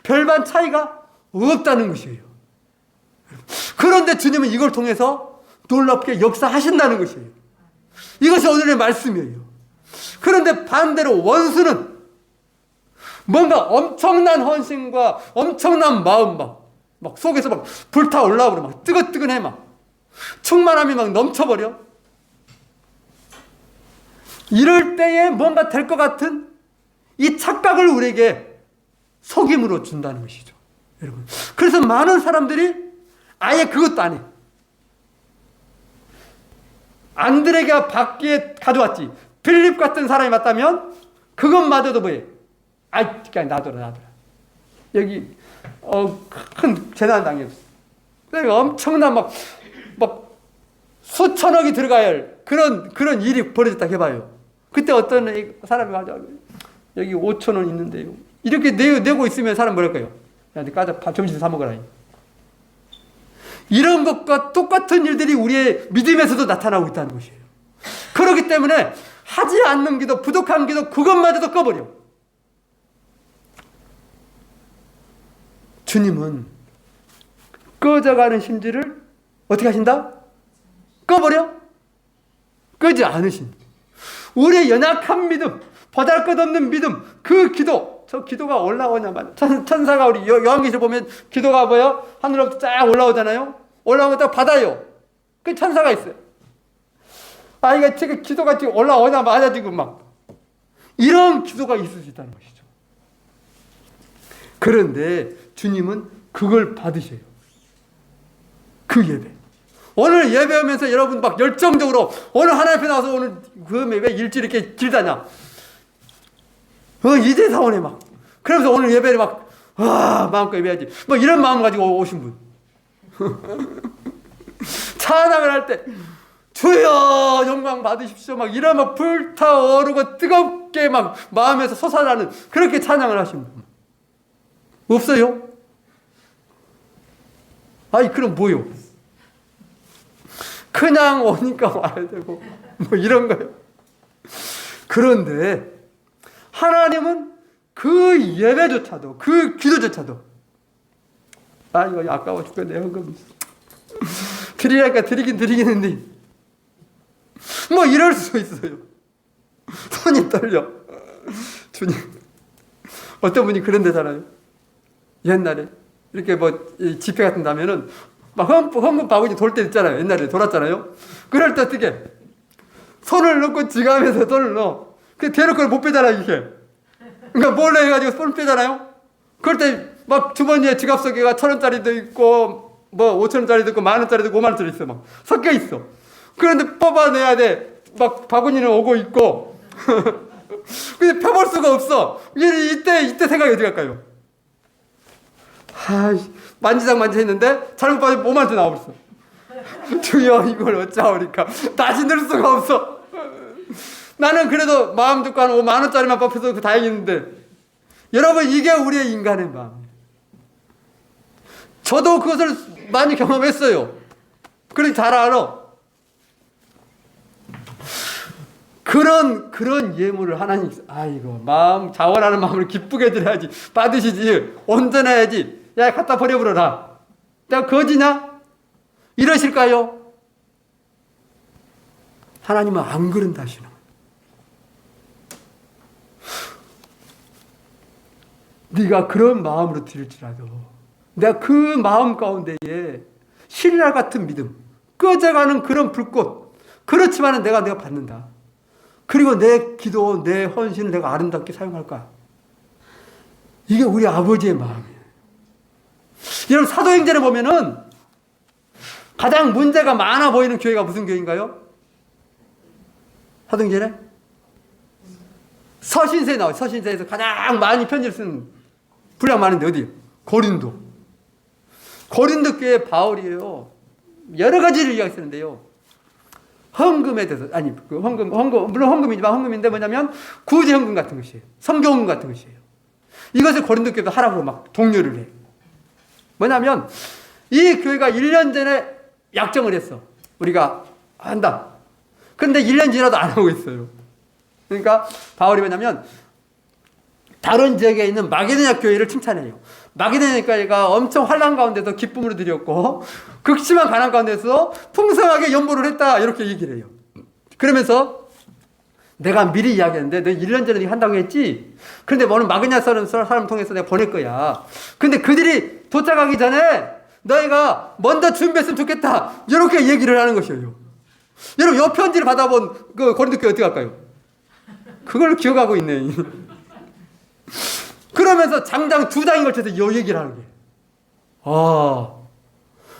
별반 차이가 없다는 것이에요. 그런데 주님은 이걸 통해서 놀랍게 역사하신다는 것이에요. 이것이 오늘의 말씀이에요. 그런데 반대로 원수는 뭔가 엄청난 헌신과 엄청난 마음 막 속에서 막 불타올라오고 막 뜨거뜨거해 막 충만함이 막 넘쳐버려. 이럴 때에 뭔가 될 것 같은 이 착각을 우리에게 속임으로 준다는 것이죠. 여러분. 그래서 많은 사람들이 아예 그것도 안 해. 안드레가 밖에 가져왔지. 빌립 같은 사람이 맞다면 그것마저도 뭐해? 그냥 놔둬라. 여기 큰 재난 당했어. 그러니까 엄청난 막 수천억이 들어가야 할 그런 일이 벌어졌다 해봐요. 그때 어떤 사람이 가져 여기 5,000원 있는데요. 이렇게 내고 있으면 사람 뭐랄까요? 야, 너 까자 점심 사 먹어라. 이런 것과 똑같은 일들이 우리의 믿음에서도 나타나고 있다는 것이에요. 그렇기 때문에 하지 않는 기도, 부족한 기도 그것마저도 꺼버려. 주님은 꺼져가는 심지를 어떻게 하신다? 꺼버려? 끄지 않으신 우리의 연약한 믿음, 보잘것없는 믿음, 그 기도, 저 기도가 올라오냐마자 천사가 우리 요한계시를 보면 기도가 뭐예요? 하늘로부터 쫙 올라오잖아요. 올라오면 딱 받아요. 그 천사가 있어요. 이거 지금 기도가 지금 올라오자마자 지금 막 이런 기도가 있을 수 있다는 것이죠. 그런데 주님은 그걸 받으셔요. 그 예배. 오늘 예배하면서 여러분 막 열정적으로 오늘 하나님 앞에 나와서 오늘 왜 일주일 이렇게 길다냐? 이제 사원에 막 그러면서 오늘 예배를 막 마음껏 예배하지. 뭐 이런 마음 가지고 오신 분. 찬양을 할 때 주여 영광 받으십시오. 막 이런 막 불타오르고 뜨겁게 막 마음에서 솟아나는 그렇게 찬양을 하신 분. 없어요? 그럼 뭐요? 그냥 오니까 와야 되고 뭐 이런 거예요. 그런데 하나님은 그 예배조차도 그 기도조차도 이거 아까워 죽겠네. 헌금 드리라니까 드리긴 드리겠는데 뭐 이럴 수 있어요. 손이 떨려. 주님 어떤 분이 그런 데잖아요. 옛날에 이렇게 뭐 집회 같은 데 하면은 막 헌금 바구니 돌 때 있잖아요. 옛날에 돌았잖아요. 그럴 때 어떻게 손을 넣고 지갑에서 돈을 넣어. 그 대놓고 못 빼잖아 이게. 그러니까 몰래 해가지고 손을 빼잖아요. 그럴 때 막 주머니에 지갑 속에가 1,000원짜리도 있고 뭐 5,000원짜리도 있고 10,000원짜리도 있고 5만원짜리 있어. 막 섞여 있어. 그런데 뽑아내야 돼. 막 바구니는 오고 있고. 근데 펴볼 수가 없어. 이때 생각이 어디 갈까요? 만지작 했는데 잘못 봐서 5만원짜리 나와버렸어. 주여 이걸 어쩌오니까 다시 넣을 수가 없어. 나는 그래도 마음 듣고 한 5만원짜리만 뽑혀서 다행이었는데 여러분 이게 우리의 인간의 마음. 저도 그것을 많이 경험했어요. 그러니 잘 알아. 그런 예물을 하나님 마음 자원하는 마음을 기쁘게 드려야지. 받으시지. 온전해야지. 야 갖다 버려버려라. 내가 거지냐? 이러실까요? 하나님은 안 그런다 하시는 거예요. 네가 그런 마음으로 드릴지라도 내가 그 마음 가운데에 신라 같은 믿음, 꺼져가는 그런 불꽃, 그렇지만은 내가 받는다. 그리고 내 기도, 내 헌신을 내가 아름답게 사용할 거야. 이게 우리 아버지의 마음이에요. 여러분 사도행전에 보면은 가장 문제가 많아 보이는 교회가 무슨 교회인가요? 사도행전에? 서신서에 나와요. 서신서에서 가장 많이 편지를 쓴 분량 많은데 어디요? 고린도. 고린도 교회 바울이에요. 여러 가지를 이야기했는데요. 헌금에 대해서, 아니, 물론 헌금이지만 헌금인데 뭐냐면 구제 헌금 같은 것이에요. 성교 헌금 같은 것이에요. 이것을 고린도 교회도 하라고 막 독려를 해. 뭐냐면 이 교회가 1년 전에 약정을 했어. 우리가 한다. 근데 1년 지나도 안 하고 있어요. 그러니까 바울이 뭐냐면 다른 지역에 있는 마게도냐 교회를 칭찬해요. 마게도냐 교회가 엄청 환난 가운데서 기쁨으로 드렸고 극심한 가난 가운데서 풍성하게 연보를 했다. 이렇게 얘기를 해요. 그러면서 내가 미리 이야기했는데 너 1년 전에 한다고 했지? 그런데 너는 마게도냐 사람 통해서 내가 보낼 거야. 근데 그들이 도착하기 전에 너희가 먼저 준비했으면 좋겠다. 이렇게 얘기를 하는 것이에요. 여러분, 이 편지를 받아본 그 고린도 교회 어떻게 할까요? 그걸 기억하고 있네. 그러면서 장장 2장에 걸쳐서 이 얘기를 하는 거예요.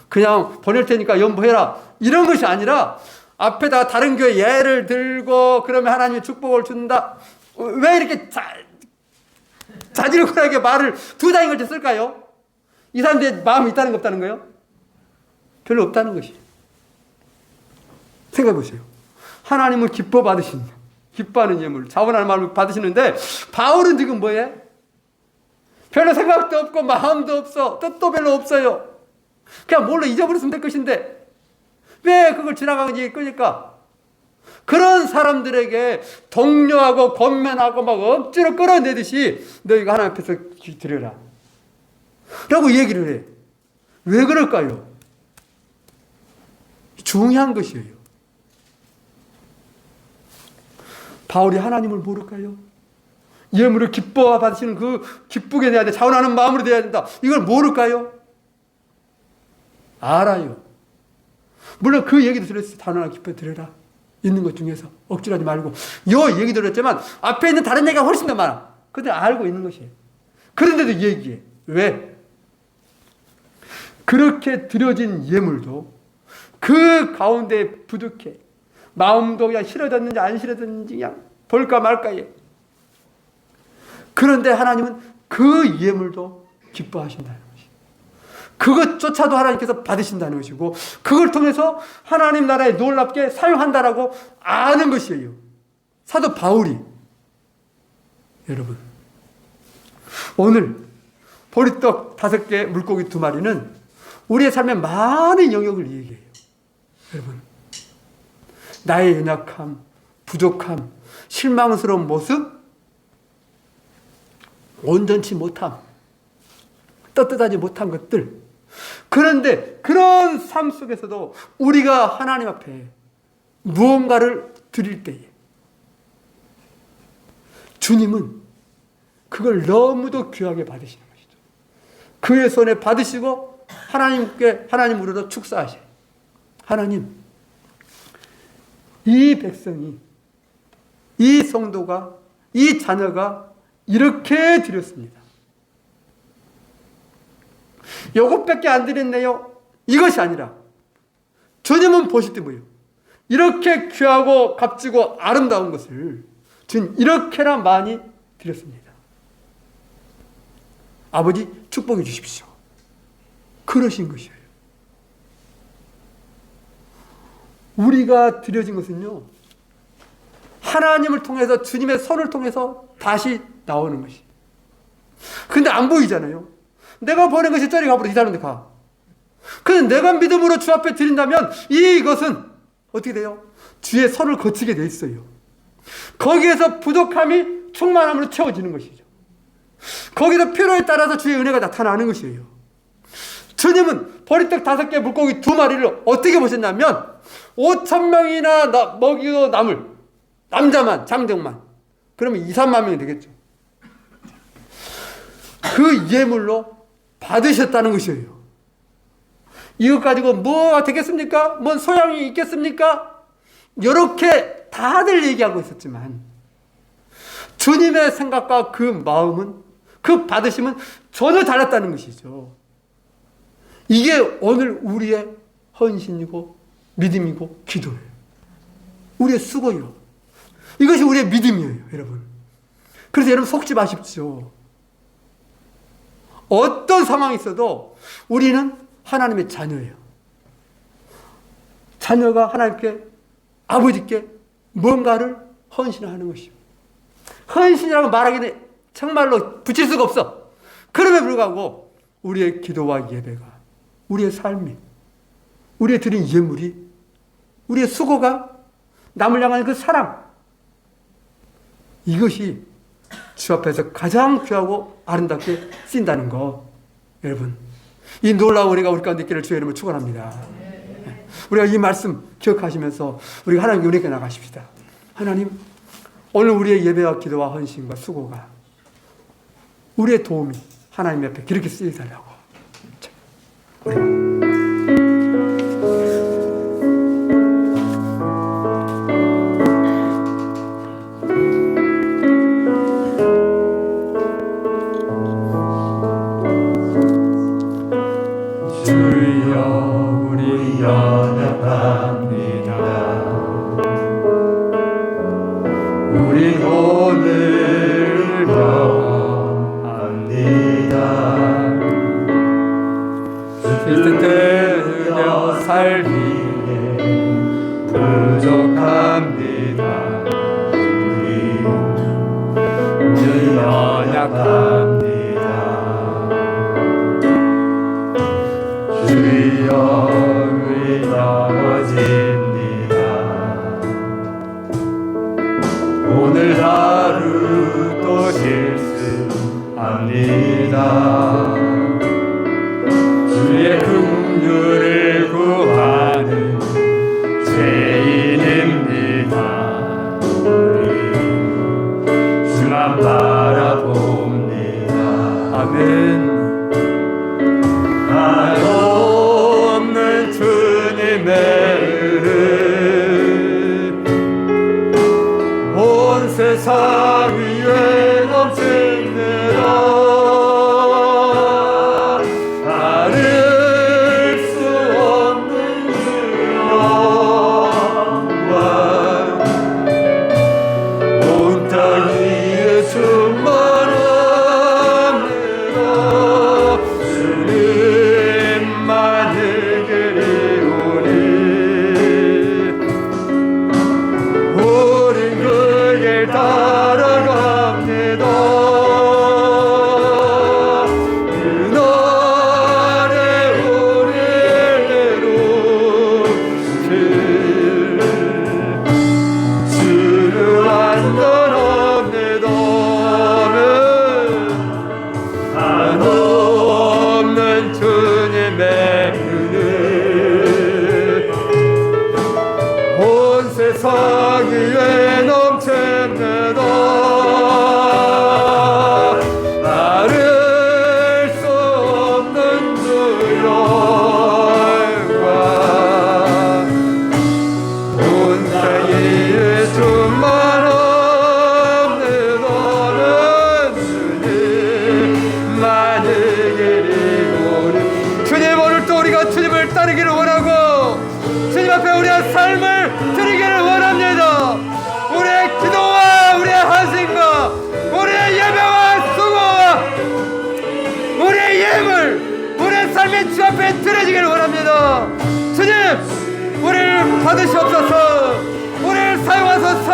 그냥 보낼 테니까 연보해라. 이런 것이 아니라 앞에다가 다른 교회 예를 들고 그러면 하나님이 축복을 준다. 왜 이렇게 자질구레하게 말을 2장에 걸쳐 쓸까요? 이 사람들의 마음이 있다는 거 없다는 거예요? 별로 없다는 것이. 생각해 보세요. 하나님을 기뻐 받으신, 기뻐하는 예물, 자원하는 마음을 받으시는데 바울은 지금 뭐해? 별로 생각도 없고 마음도 없어. 뜻도 별로 없어요. 그냥 몰래 잊어버렸으면 될 것인데 왜 그걸 지나가는지 끌릴까? 그런 사람들에게 독려하고 권면하고 막 억지로 끌어내듯이 너희가 하나님 앞에서 드려라 라고 얘기를 해. 왜 그럴까요? 중요한 것이에요. 바울이 하나님을 모를까요? 예물을 기뻐 받으시는 그 기쁘게 돼야 돼. 자원하는 마음으로 돼야 된다. 이걸 모를까요? 알아요. 물론 그 얘기도 들었어요. 단호하게 기뻐 드려라. 있는 것 중에서 억지로 하지 말고. 요 얘기 들었지만 앞에 있는 다른 얘기가 훨씬 더 많아. 그들 알고 있는 것이에요. 그런데도 얘기해. 왜? 그렇게 드려진 예물도 그 가운데 부득해. 마음도 그냥 싫어졌는지 안 싫어졌는지 그냥 볼까 말까요. 그런데 하나님은 그 예물도 기뻐하신다는 것이. 그것조차도 하나님께서 받으신다는 것이고 그걸 통해서 하나님 나라에 놀랍게 사용한다라고 아는 것이에요. 사도 바울이. 여러분, 오늘 보리떡 5개, 물고기 2마리는 우리의 삶의 많은 영역을 얘기해요. 여러분, 나의 연약함, 부족함, 실망스러운 모습, 온전치 못함, 떳떳하지 못한 것들. 그런데 그런 삶 속에서도 우리가 하나님 앞에 무언가를 드릴 때에 주님은 그걸 너무도 귀하게 받으시는 것이죠. 그의 손에 받으시고 하나님으로도 축사하셔요. 하나님, 이 백성이, 이 성도가, 이 자녀가 이렇게 드렸습니다. 요것밖에 안 드렸네요. 이것이 아니라 주님은 보실 때 뭐예요? 이렇게 귀하고 값지고 아름다운 것을 주님 이렇게나 많이 드렸습니다. 아버지 축복해 주십시오. 그러신 것이에요. 우리가 드려진 것은요, 하나님을 통해서 주님의 손을 통해서 다시 나오는 것이. 근데 안 보이잖아요. 내가 보낸 것이 저리 가버려 이 사람한테 가. 근데 내가 믿음으로 주 앞에 드린다면 이것은 어떻게 돼요? 주의 손을 거치게 돼 있어요. 거기에서 부족함이 충만함으로 채워지는 것이죠. 거기서 필요에 따라서 주의 은혜가 나타나는 것이에요. 주님은 보리떡 5개, 물고기 2마리를 어떻게 보셨냐면 5,000명이나 먹이고 남을 남자만, 장정만. 그러면 2, 3만 명이 되겠죠. 그 예물로 받으셨다는 것이에요. 이것 가지고 뭐가 되겠습니까? 뭔 소양이 있겠습니까? 이렇게 다들 얘기하고 있었지만 주님의 생각과 그 마음은, 그 받으심은 전혀 달랐다는 것이죠. 이게 오늘 우리의 헌신이고 믿음이고 기도예요. 우리의 수고요. 이것이 우리의 믿음이에요, 여러분. 그래서 여러분 속지 마십시오. 어떤 상황이 있어도 우리는 하나님의 자녀예요. 자녀가 하나님께, 아버지께 뭔가를 헌신하는 것입니다. 헌신이라고 말하기는 정말로 붙일 수가 없어. 그럼에도 불구하고 우리의 기도와 예배가, 우리의 삶이, 우리의 드린 예물이, 우리의 수고가, 남을 향한 그 사랑, 이것이 주 앞에서 가장 귀하고 아름답게 쓰인다는 거, 여러분, 이 놀라운 은혜가 우리 가운데 있기를 주의 이름으로 축원합니다. 우리가 이 말씀 기억하시면서 우리가 하나님 은혜께 나가십시다. 하나님, 오늘 우리의 예배와 기도와 헌신과 수고가, 우리의 도움이 하나님 옆에 그렇게 쓰여달라고. 주여 우리 연약합니다. 우리 오늘 경험합니다. 뜻대로 살기에 부족합니다. 우리 연약합니다. 주여 우리 넘어집니다. 오늘 하루 또 실수합니다. 주의 긍휼을 구하는 죄인입니다. 우리 주만 바라봅니다. 아멘. 한없는 주님의 은혜 온 세상 위에 넘칩니다. 다를 수 없는 주의 영광 온 땅 위에 충만합니다. 주님만을 그리우니 우린 그 길 따라갑니다. 그날에 우리를 이루실 주를 완전합니다. 한없는 주님의 은혜 온 세상 위에 넘칩니다. 다를 수 없는 주의 영광 온 땅에 충만합니다. 주님만을 그리우니 주님, 오늘 또 우리가 주님을 따르기를 원하고 주님 앞에 우리의 삶을 드리기를 원합니다. 우리의 기도와 우리의 헌신과 우리의 예배와 수고와 우리의 예물, 우리의 삶이 주 앞에 드려지기를 원합니다. 주님, 우리를 받으시옵소서. 우리를 사용하소서.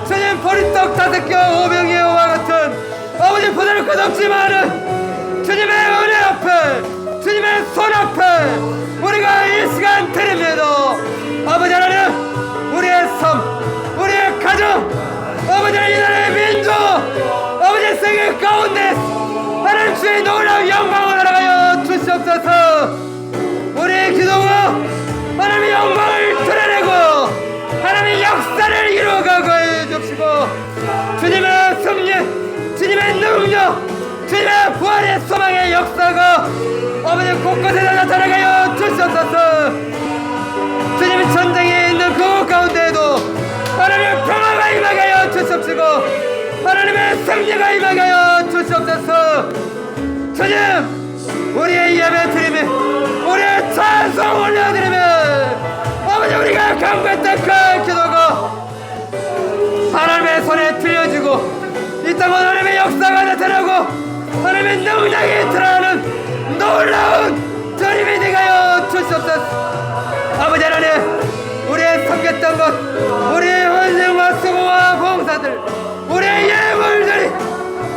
주님, 보리떡 5개 500여와 같은 아버지 보다를 끝없지만은 주님의 은혜 앞에, 주님의 손 앞에 우리가 이 시간 드립니다. 아버지 하나님, 우리의 삶, 우리의 가정, 아버지 이 나라의 민족, 아버지 세계 가운데 하나님 주의 놀라운 영광을 알아가여 주시옵소서. 우리의 기도가 하나님의 영광을 드러내고 하나님의 역사를 이루어가고 해주시고 주님의 승리, 주님의 능력, 주님의 부활의 소망의 역사가 아버지 곳곳에 나타나게 하여 주시옵소서. 주님의 전쟁에 있는 그 가운데에도 하나님의 평화가 임하게 하여 주시옵시고 하나님의 승리가 임하게 하여 주시옵소서. 주님, 우리의 예배 드림에 우리의 찬송 올려드리며 아버지 우리가 강구했던 그 기도가 하나님의 손에 들려지고 이 땅 역사가 나타나고 하나님의 능력이 드러나는 놀라운 주님이 되가여 주시옵소서. 아버지 하나님, 우리의 섬겼던 것, 우리의 헌신과 수고와 봉사들, 우리의 예물들이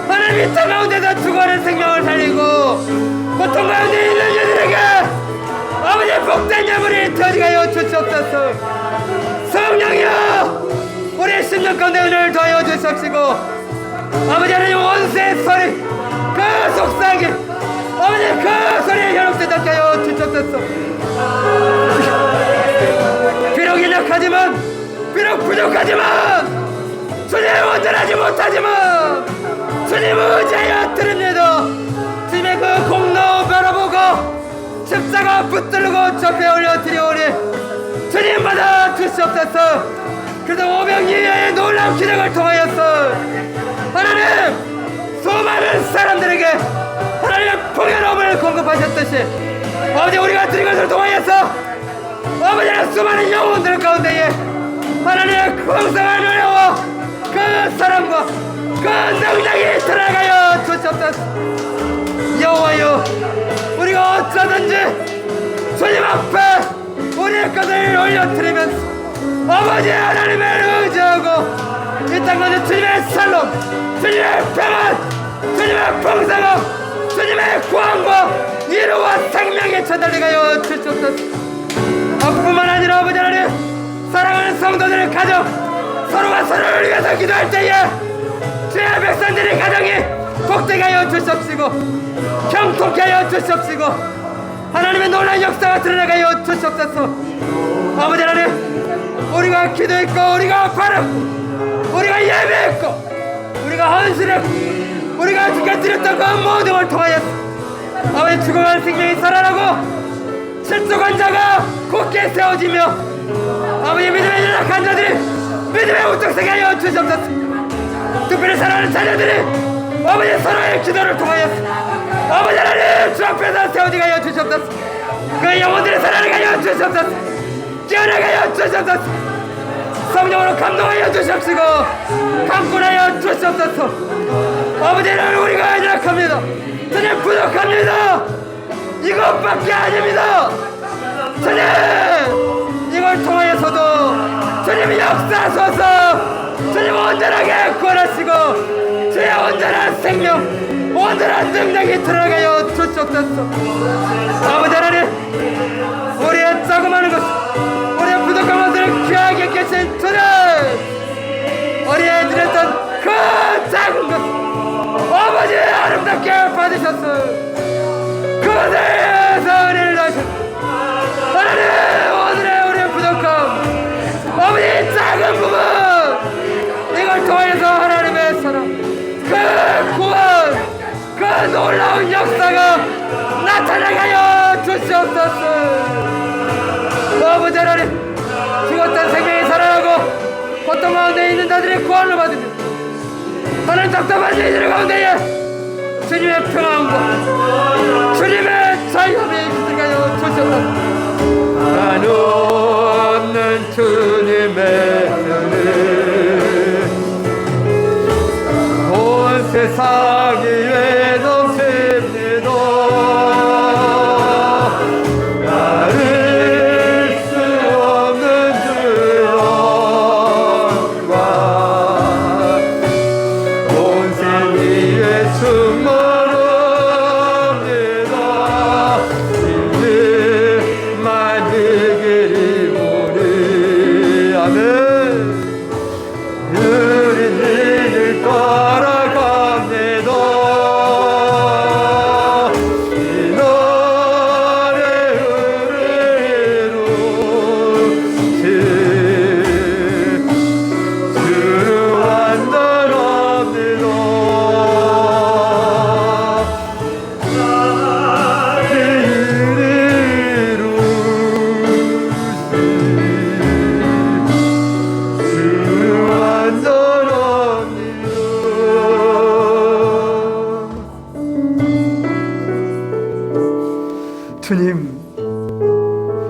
하나님의 땅 가운데서 죽어가는 생명을 살리고 고통 가운데 있는 이들에게 아버지 복된 예물이 되어지게 하여 주시옵소서. 성령이여, 우리의 심령 가운데 은혜를 더하여 주시옵시고 아버지 하나님, 원수의 소리, 그 속삭임, 아버지 그 소리에 현혹되지 않게 하여 주시옵소서. 비록 연약하지만, 비록 부족하지만, 주님 온전하지 못하지만 주님 의지하여 드립니다. 주님의 그 공로 바라보고 십자가 붙들고 접해 올려드리오니 주님 받아 주시옵소서. 그래서 오병이어의 놀라운 기적을 통하여서 하나님 수많은 사람들에게 하나님의 풍요로움을 공급하셨듯이 아버지 우리가 드린 것을 통하여서 아버지는 수많은 영혼들 가운데에 하나님의 풍성한 은혜와 그 사랑과 그 능력이 들어가여 주시옵소서. 여호와여, 우리가 어쩌든지 주님 앞에 우리의 것을 올려드리면서 아버지 하나님을 의지하고 이 땅까지 주님의 살롬, 주님의 평안, 주님의 풍성함, 주님의 구원과 이루와 생명에 전달되게 하여 주시옵소서. 뿐만 아니라 아버지 하나님, 사랑하는 성도들의 가정, 서로가 서로를 위해서 기도할 때에 주의 백성들의 가정이 복되게 하여 주시옵시고 형통케 하여 주시옵시고 하나님의 놀라운 역사가 드러나게 하여 주시옵소서. 아버지 하나님, 우리가 기도했고 우리가 바랐고 우리가 예배했고 우리가 헌신했고 우리가 주께 드렸던 그 모든 걸 통하여 아버지 죽어간 생명이 살아나고 실족한 자가 굳게 세워지며 아버지 믿음의 연약한 자들이 믿음의 우뚝 서게 하여 주시옵소서. 특별히 사랑하는 자녀들이 아버지 서로의 기도를 통하여 아버지 하나님 주 앞에서 세워지게 하여 주시옵소서. 그 영혼들의 사랑을 하여 주시옵소서. 깨어나게 하여 주시옵소서. 성령으로 감동하여 주시옵시고 강권하여 주시옵소서. 아버지는 우리가 연약합니다. 주님 부족합니다. 이것밖에 아닙니다. 주님 이걸 통하여서도 주님이 역사하소서. 주님 온전하게 구원하시고 주의 온전한 생명, 온전한 능력이 드러나게 하여 주시옵소서. 아버지 하나님, 우리의 자그마한 것, 우리의 부족한 것들을 귀하게 계신 주님, 우리의 드렸던 그 작은 것 아버지 아름답게 받으셨어. 그것에서 은혜를 다하셨어. 하나님, 오늘의 우리의 부족함, 아버지 작은 부분, 이걸 통해서 하나님의 사랑, 그 구원, 그 놀라운 역사가 나타나게 하여 주시옵소서. 아버지 하나님, 죽었던 생명이 살아나고 고통 가운데 있는 자들의 구원을 받으며 하나님 답답한 이들 가운데에 주님의 평안과 주님의 자유함이 있게 하여 주시옵소서. 한없는 주님의 은혜 온 세상 위에 넘칩니다. 나를 수 없는 주 영광 온 세 위에 충만합니다. 이제만 되기를 우리 아멘. 우리 늘 따라갑니다. 이 노래 은혜로 주를 완전합니다.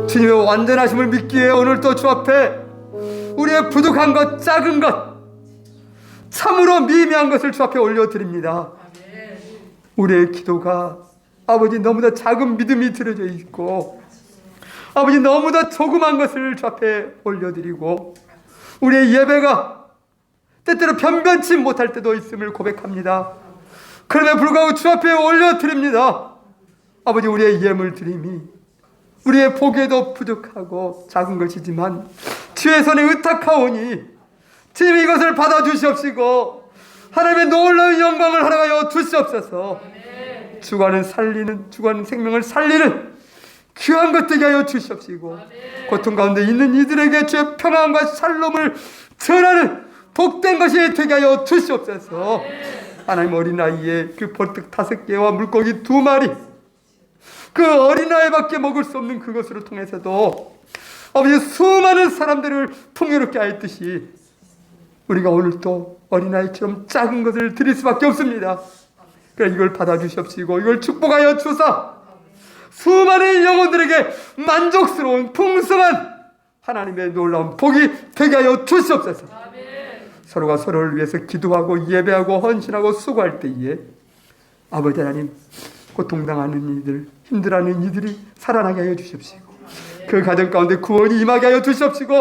주님의 완전하심을 믿기에 오늘 또 주 앞에 우리의 부족한 것, 작은 것, 참으로 미미한 것을 주 앞에 올려드립니다. 우리의 기도가 아버지 너무나 작은 믿음이 들어져 있고 아버지 너무나 조그만 것을 주 앞에 올려드리고 우리의 예배가 때때로 변변치 못할 때도 있음을 고백합니다. 그럼에도 불구하고 주 앞에 올려드립니다. 아버지 우리의 예물 드림이 우리의 보기에도 부족하고 작은 것이지만 주의 손에 의탁하오니 주님 이것을 받아주시옵시고 하나님의 놀라운 영광을 허락하여 주시옵소서. 주관은 생명을 살리는 귀한 것 되게 하여 주시옵시고 고통 가운데 있는 이들에게 주의 평안과 샬롬을 전하는 복된 것이 되게 하여 주시옵소서. 하나님 어린아이의 그 벌떡 5개와 물고기 2마리 그 어린아이밖에 먹을 수 없는 그것으로 통해서도 아버지 수많은 사람들을 풍요롭게 하였듯이 우리가 오늘도 어린아이처럼 작은 것을 드릴 수밖에 없습니다. 그래 이걸 받아주시옵시고 이걸 축복하여 주사 수많은 영혼들에게 만족스러운 풍성한 하나님의 놀라운 복이 되게 하여 주시옵소서. 서로가 서로를 위해서 기도하고 예배하고 헌신하고 수고할 때에 아버지 하나님 고통당하는 이들 힘들어하는 이들이 살아나게 하여 주시옵시고 그 가정 가운데 구원이 임하게 하여 주시옵시고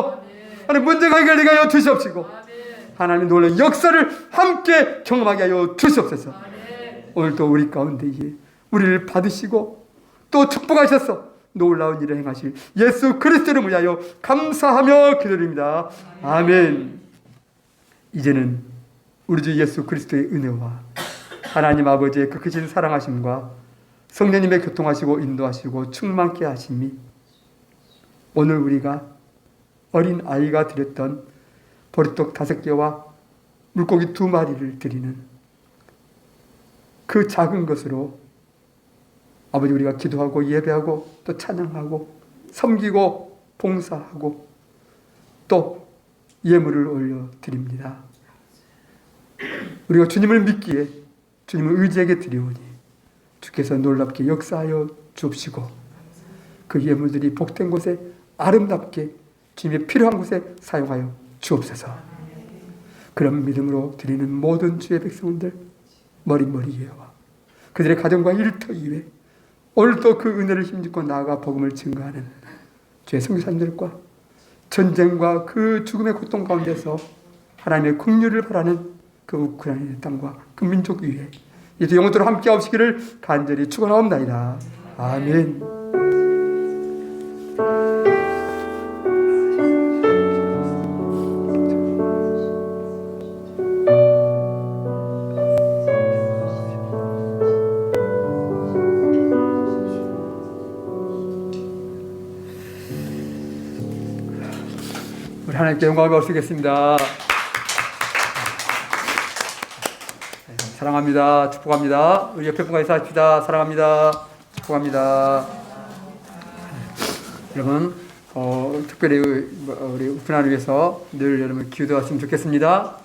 하나님 문제가 해결되게 하여 주시옵시고 하나님 놀라운 역사를 함께 경험하게 하여 주시옵소서. 오늘도 우리 가운데에 우리를 받으시고 또 축복하셔서 놀라운 일을 행하실 예수 그리스도를 위하여 감사하며 기도드립니다. 아멘. 이제는 우리 주 예수 그리스도의 은혜와 하나님 아버지의 그 크신 사랑하심과 성령님의 교통하시고 인도하시고 충만케 하심이 오늘 우리가 어린 아이가 드렸던 보리떡 5개와 물고기 2마리를 드리는 그 작은 것으로 아버지 우리가 기도하고 예배하고 또 찬양하고 섬기고 봉사하고 또 예물을 올려드립니다. 우리가 주님을 믿기에 주님을 의지하게 드리오니 주께서 놀랍게 역사하여 주옵시고 그 예물들이 복된 곳에 아름답게 주님의 필요한 곳에 사용하여 주옵소서. 그런 믿음으로 드리는 모든 주의 백성들 머리머리에와 그들의 가정과 일터 이외 오늘도 그 은혜를 힘입고 나아가 복음을 증거하는 주의 선교사님들과 전쟁과 그 죽음의 고통 가운데서 하나님의 긍휼을 바라는 그 우크라이나 땅과 그 민족 위에 이제 영원토록 함께 하시기를 간절히 축원하옵나이다. 아멘. 우리 하나님께 영광을 받으시겠습니다. 사랑합니다. 축복합니다. 우리 옆에 분과 인사합시다. 사랑합니다. 축복합니다. 여러분, 특별히 우리 우크라이나를 위해서 늘 여러분 기도하시면 좋겠습니다.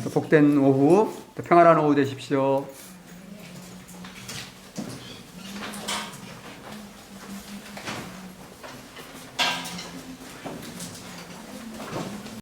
또 복된 오후, 또 평안한 오후 되십시오.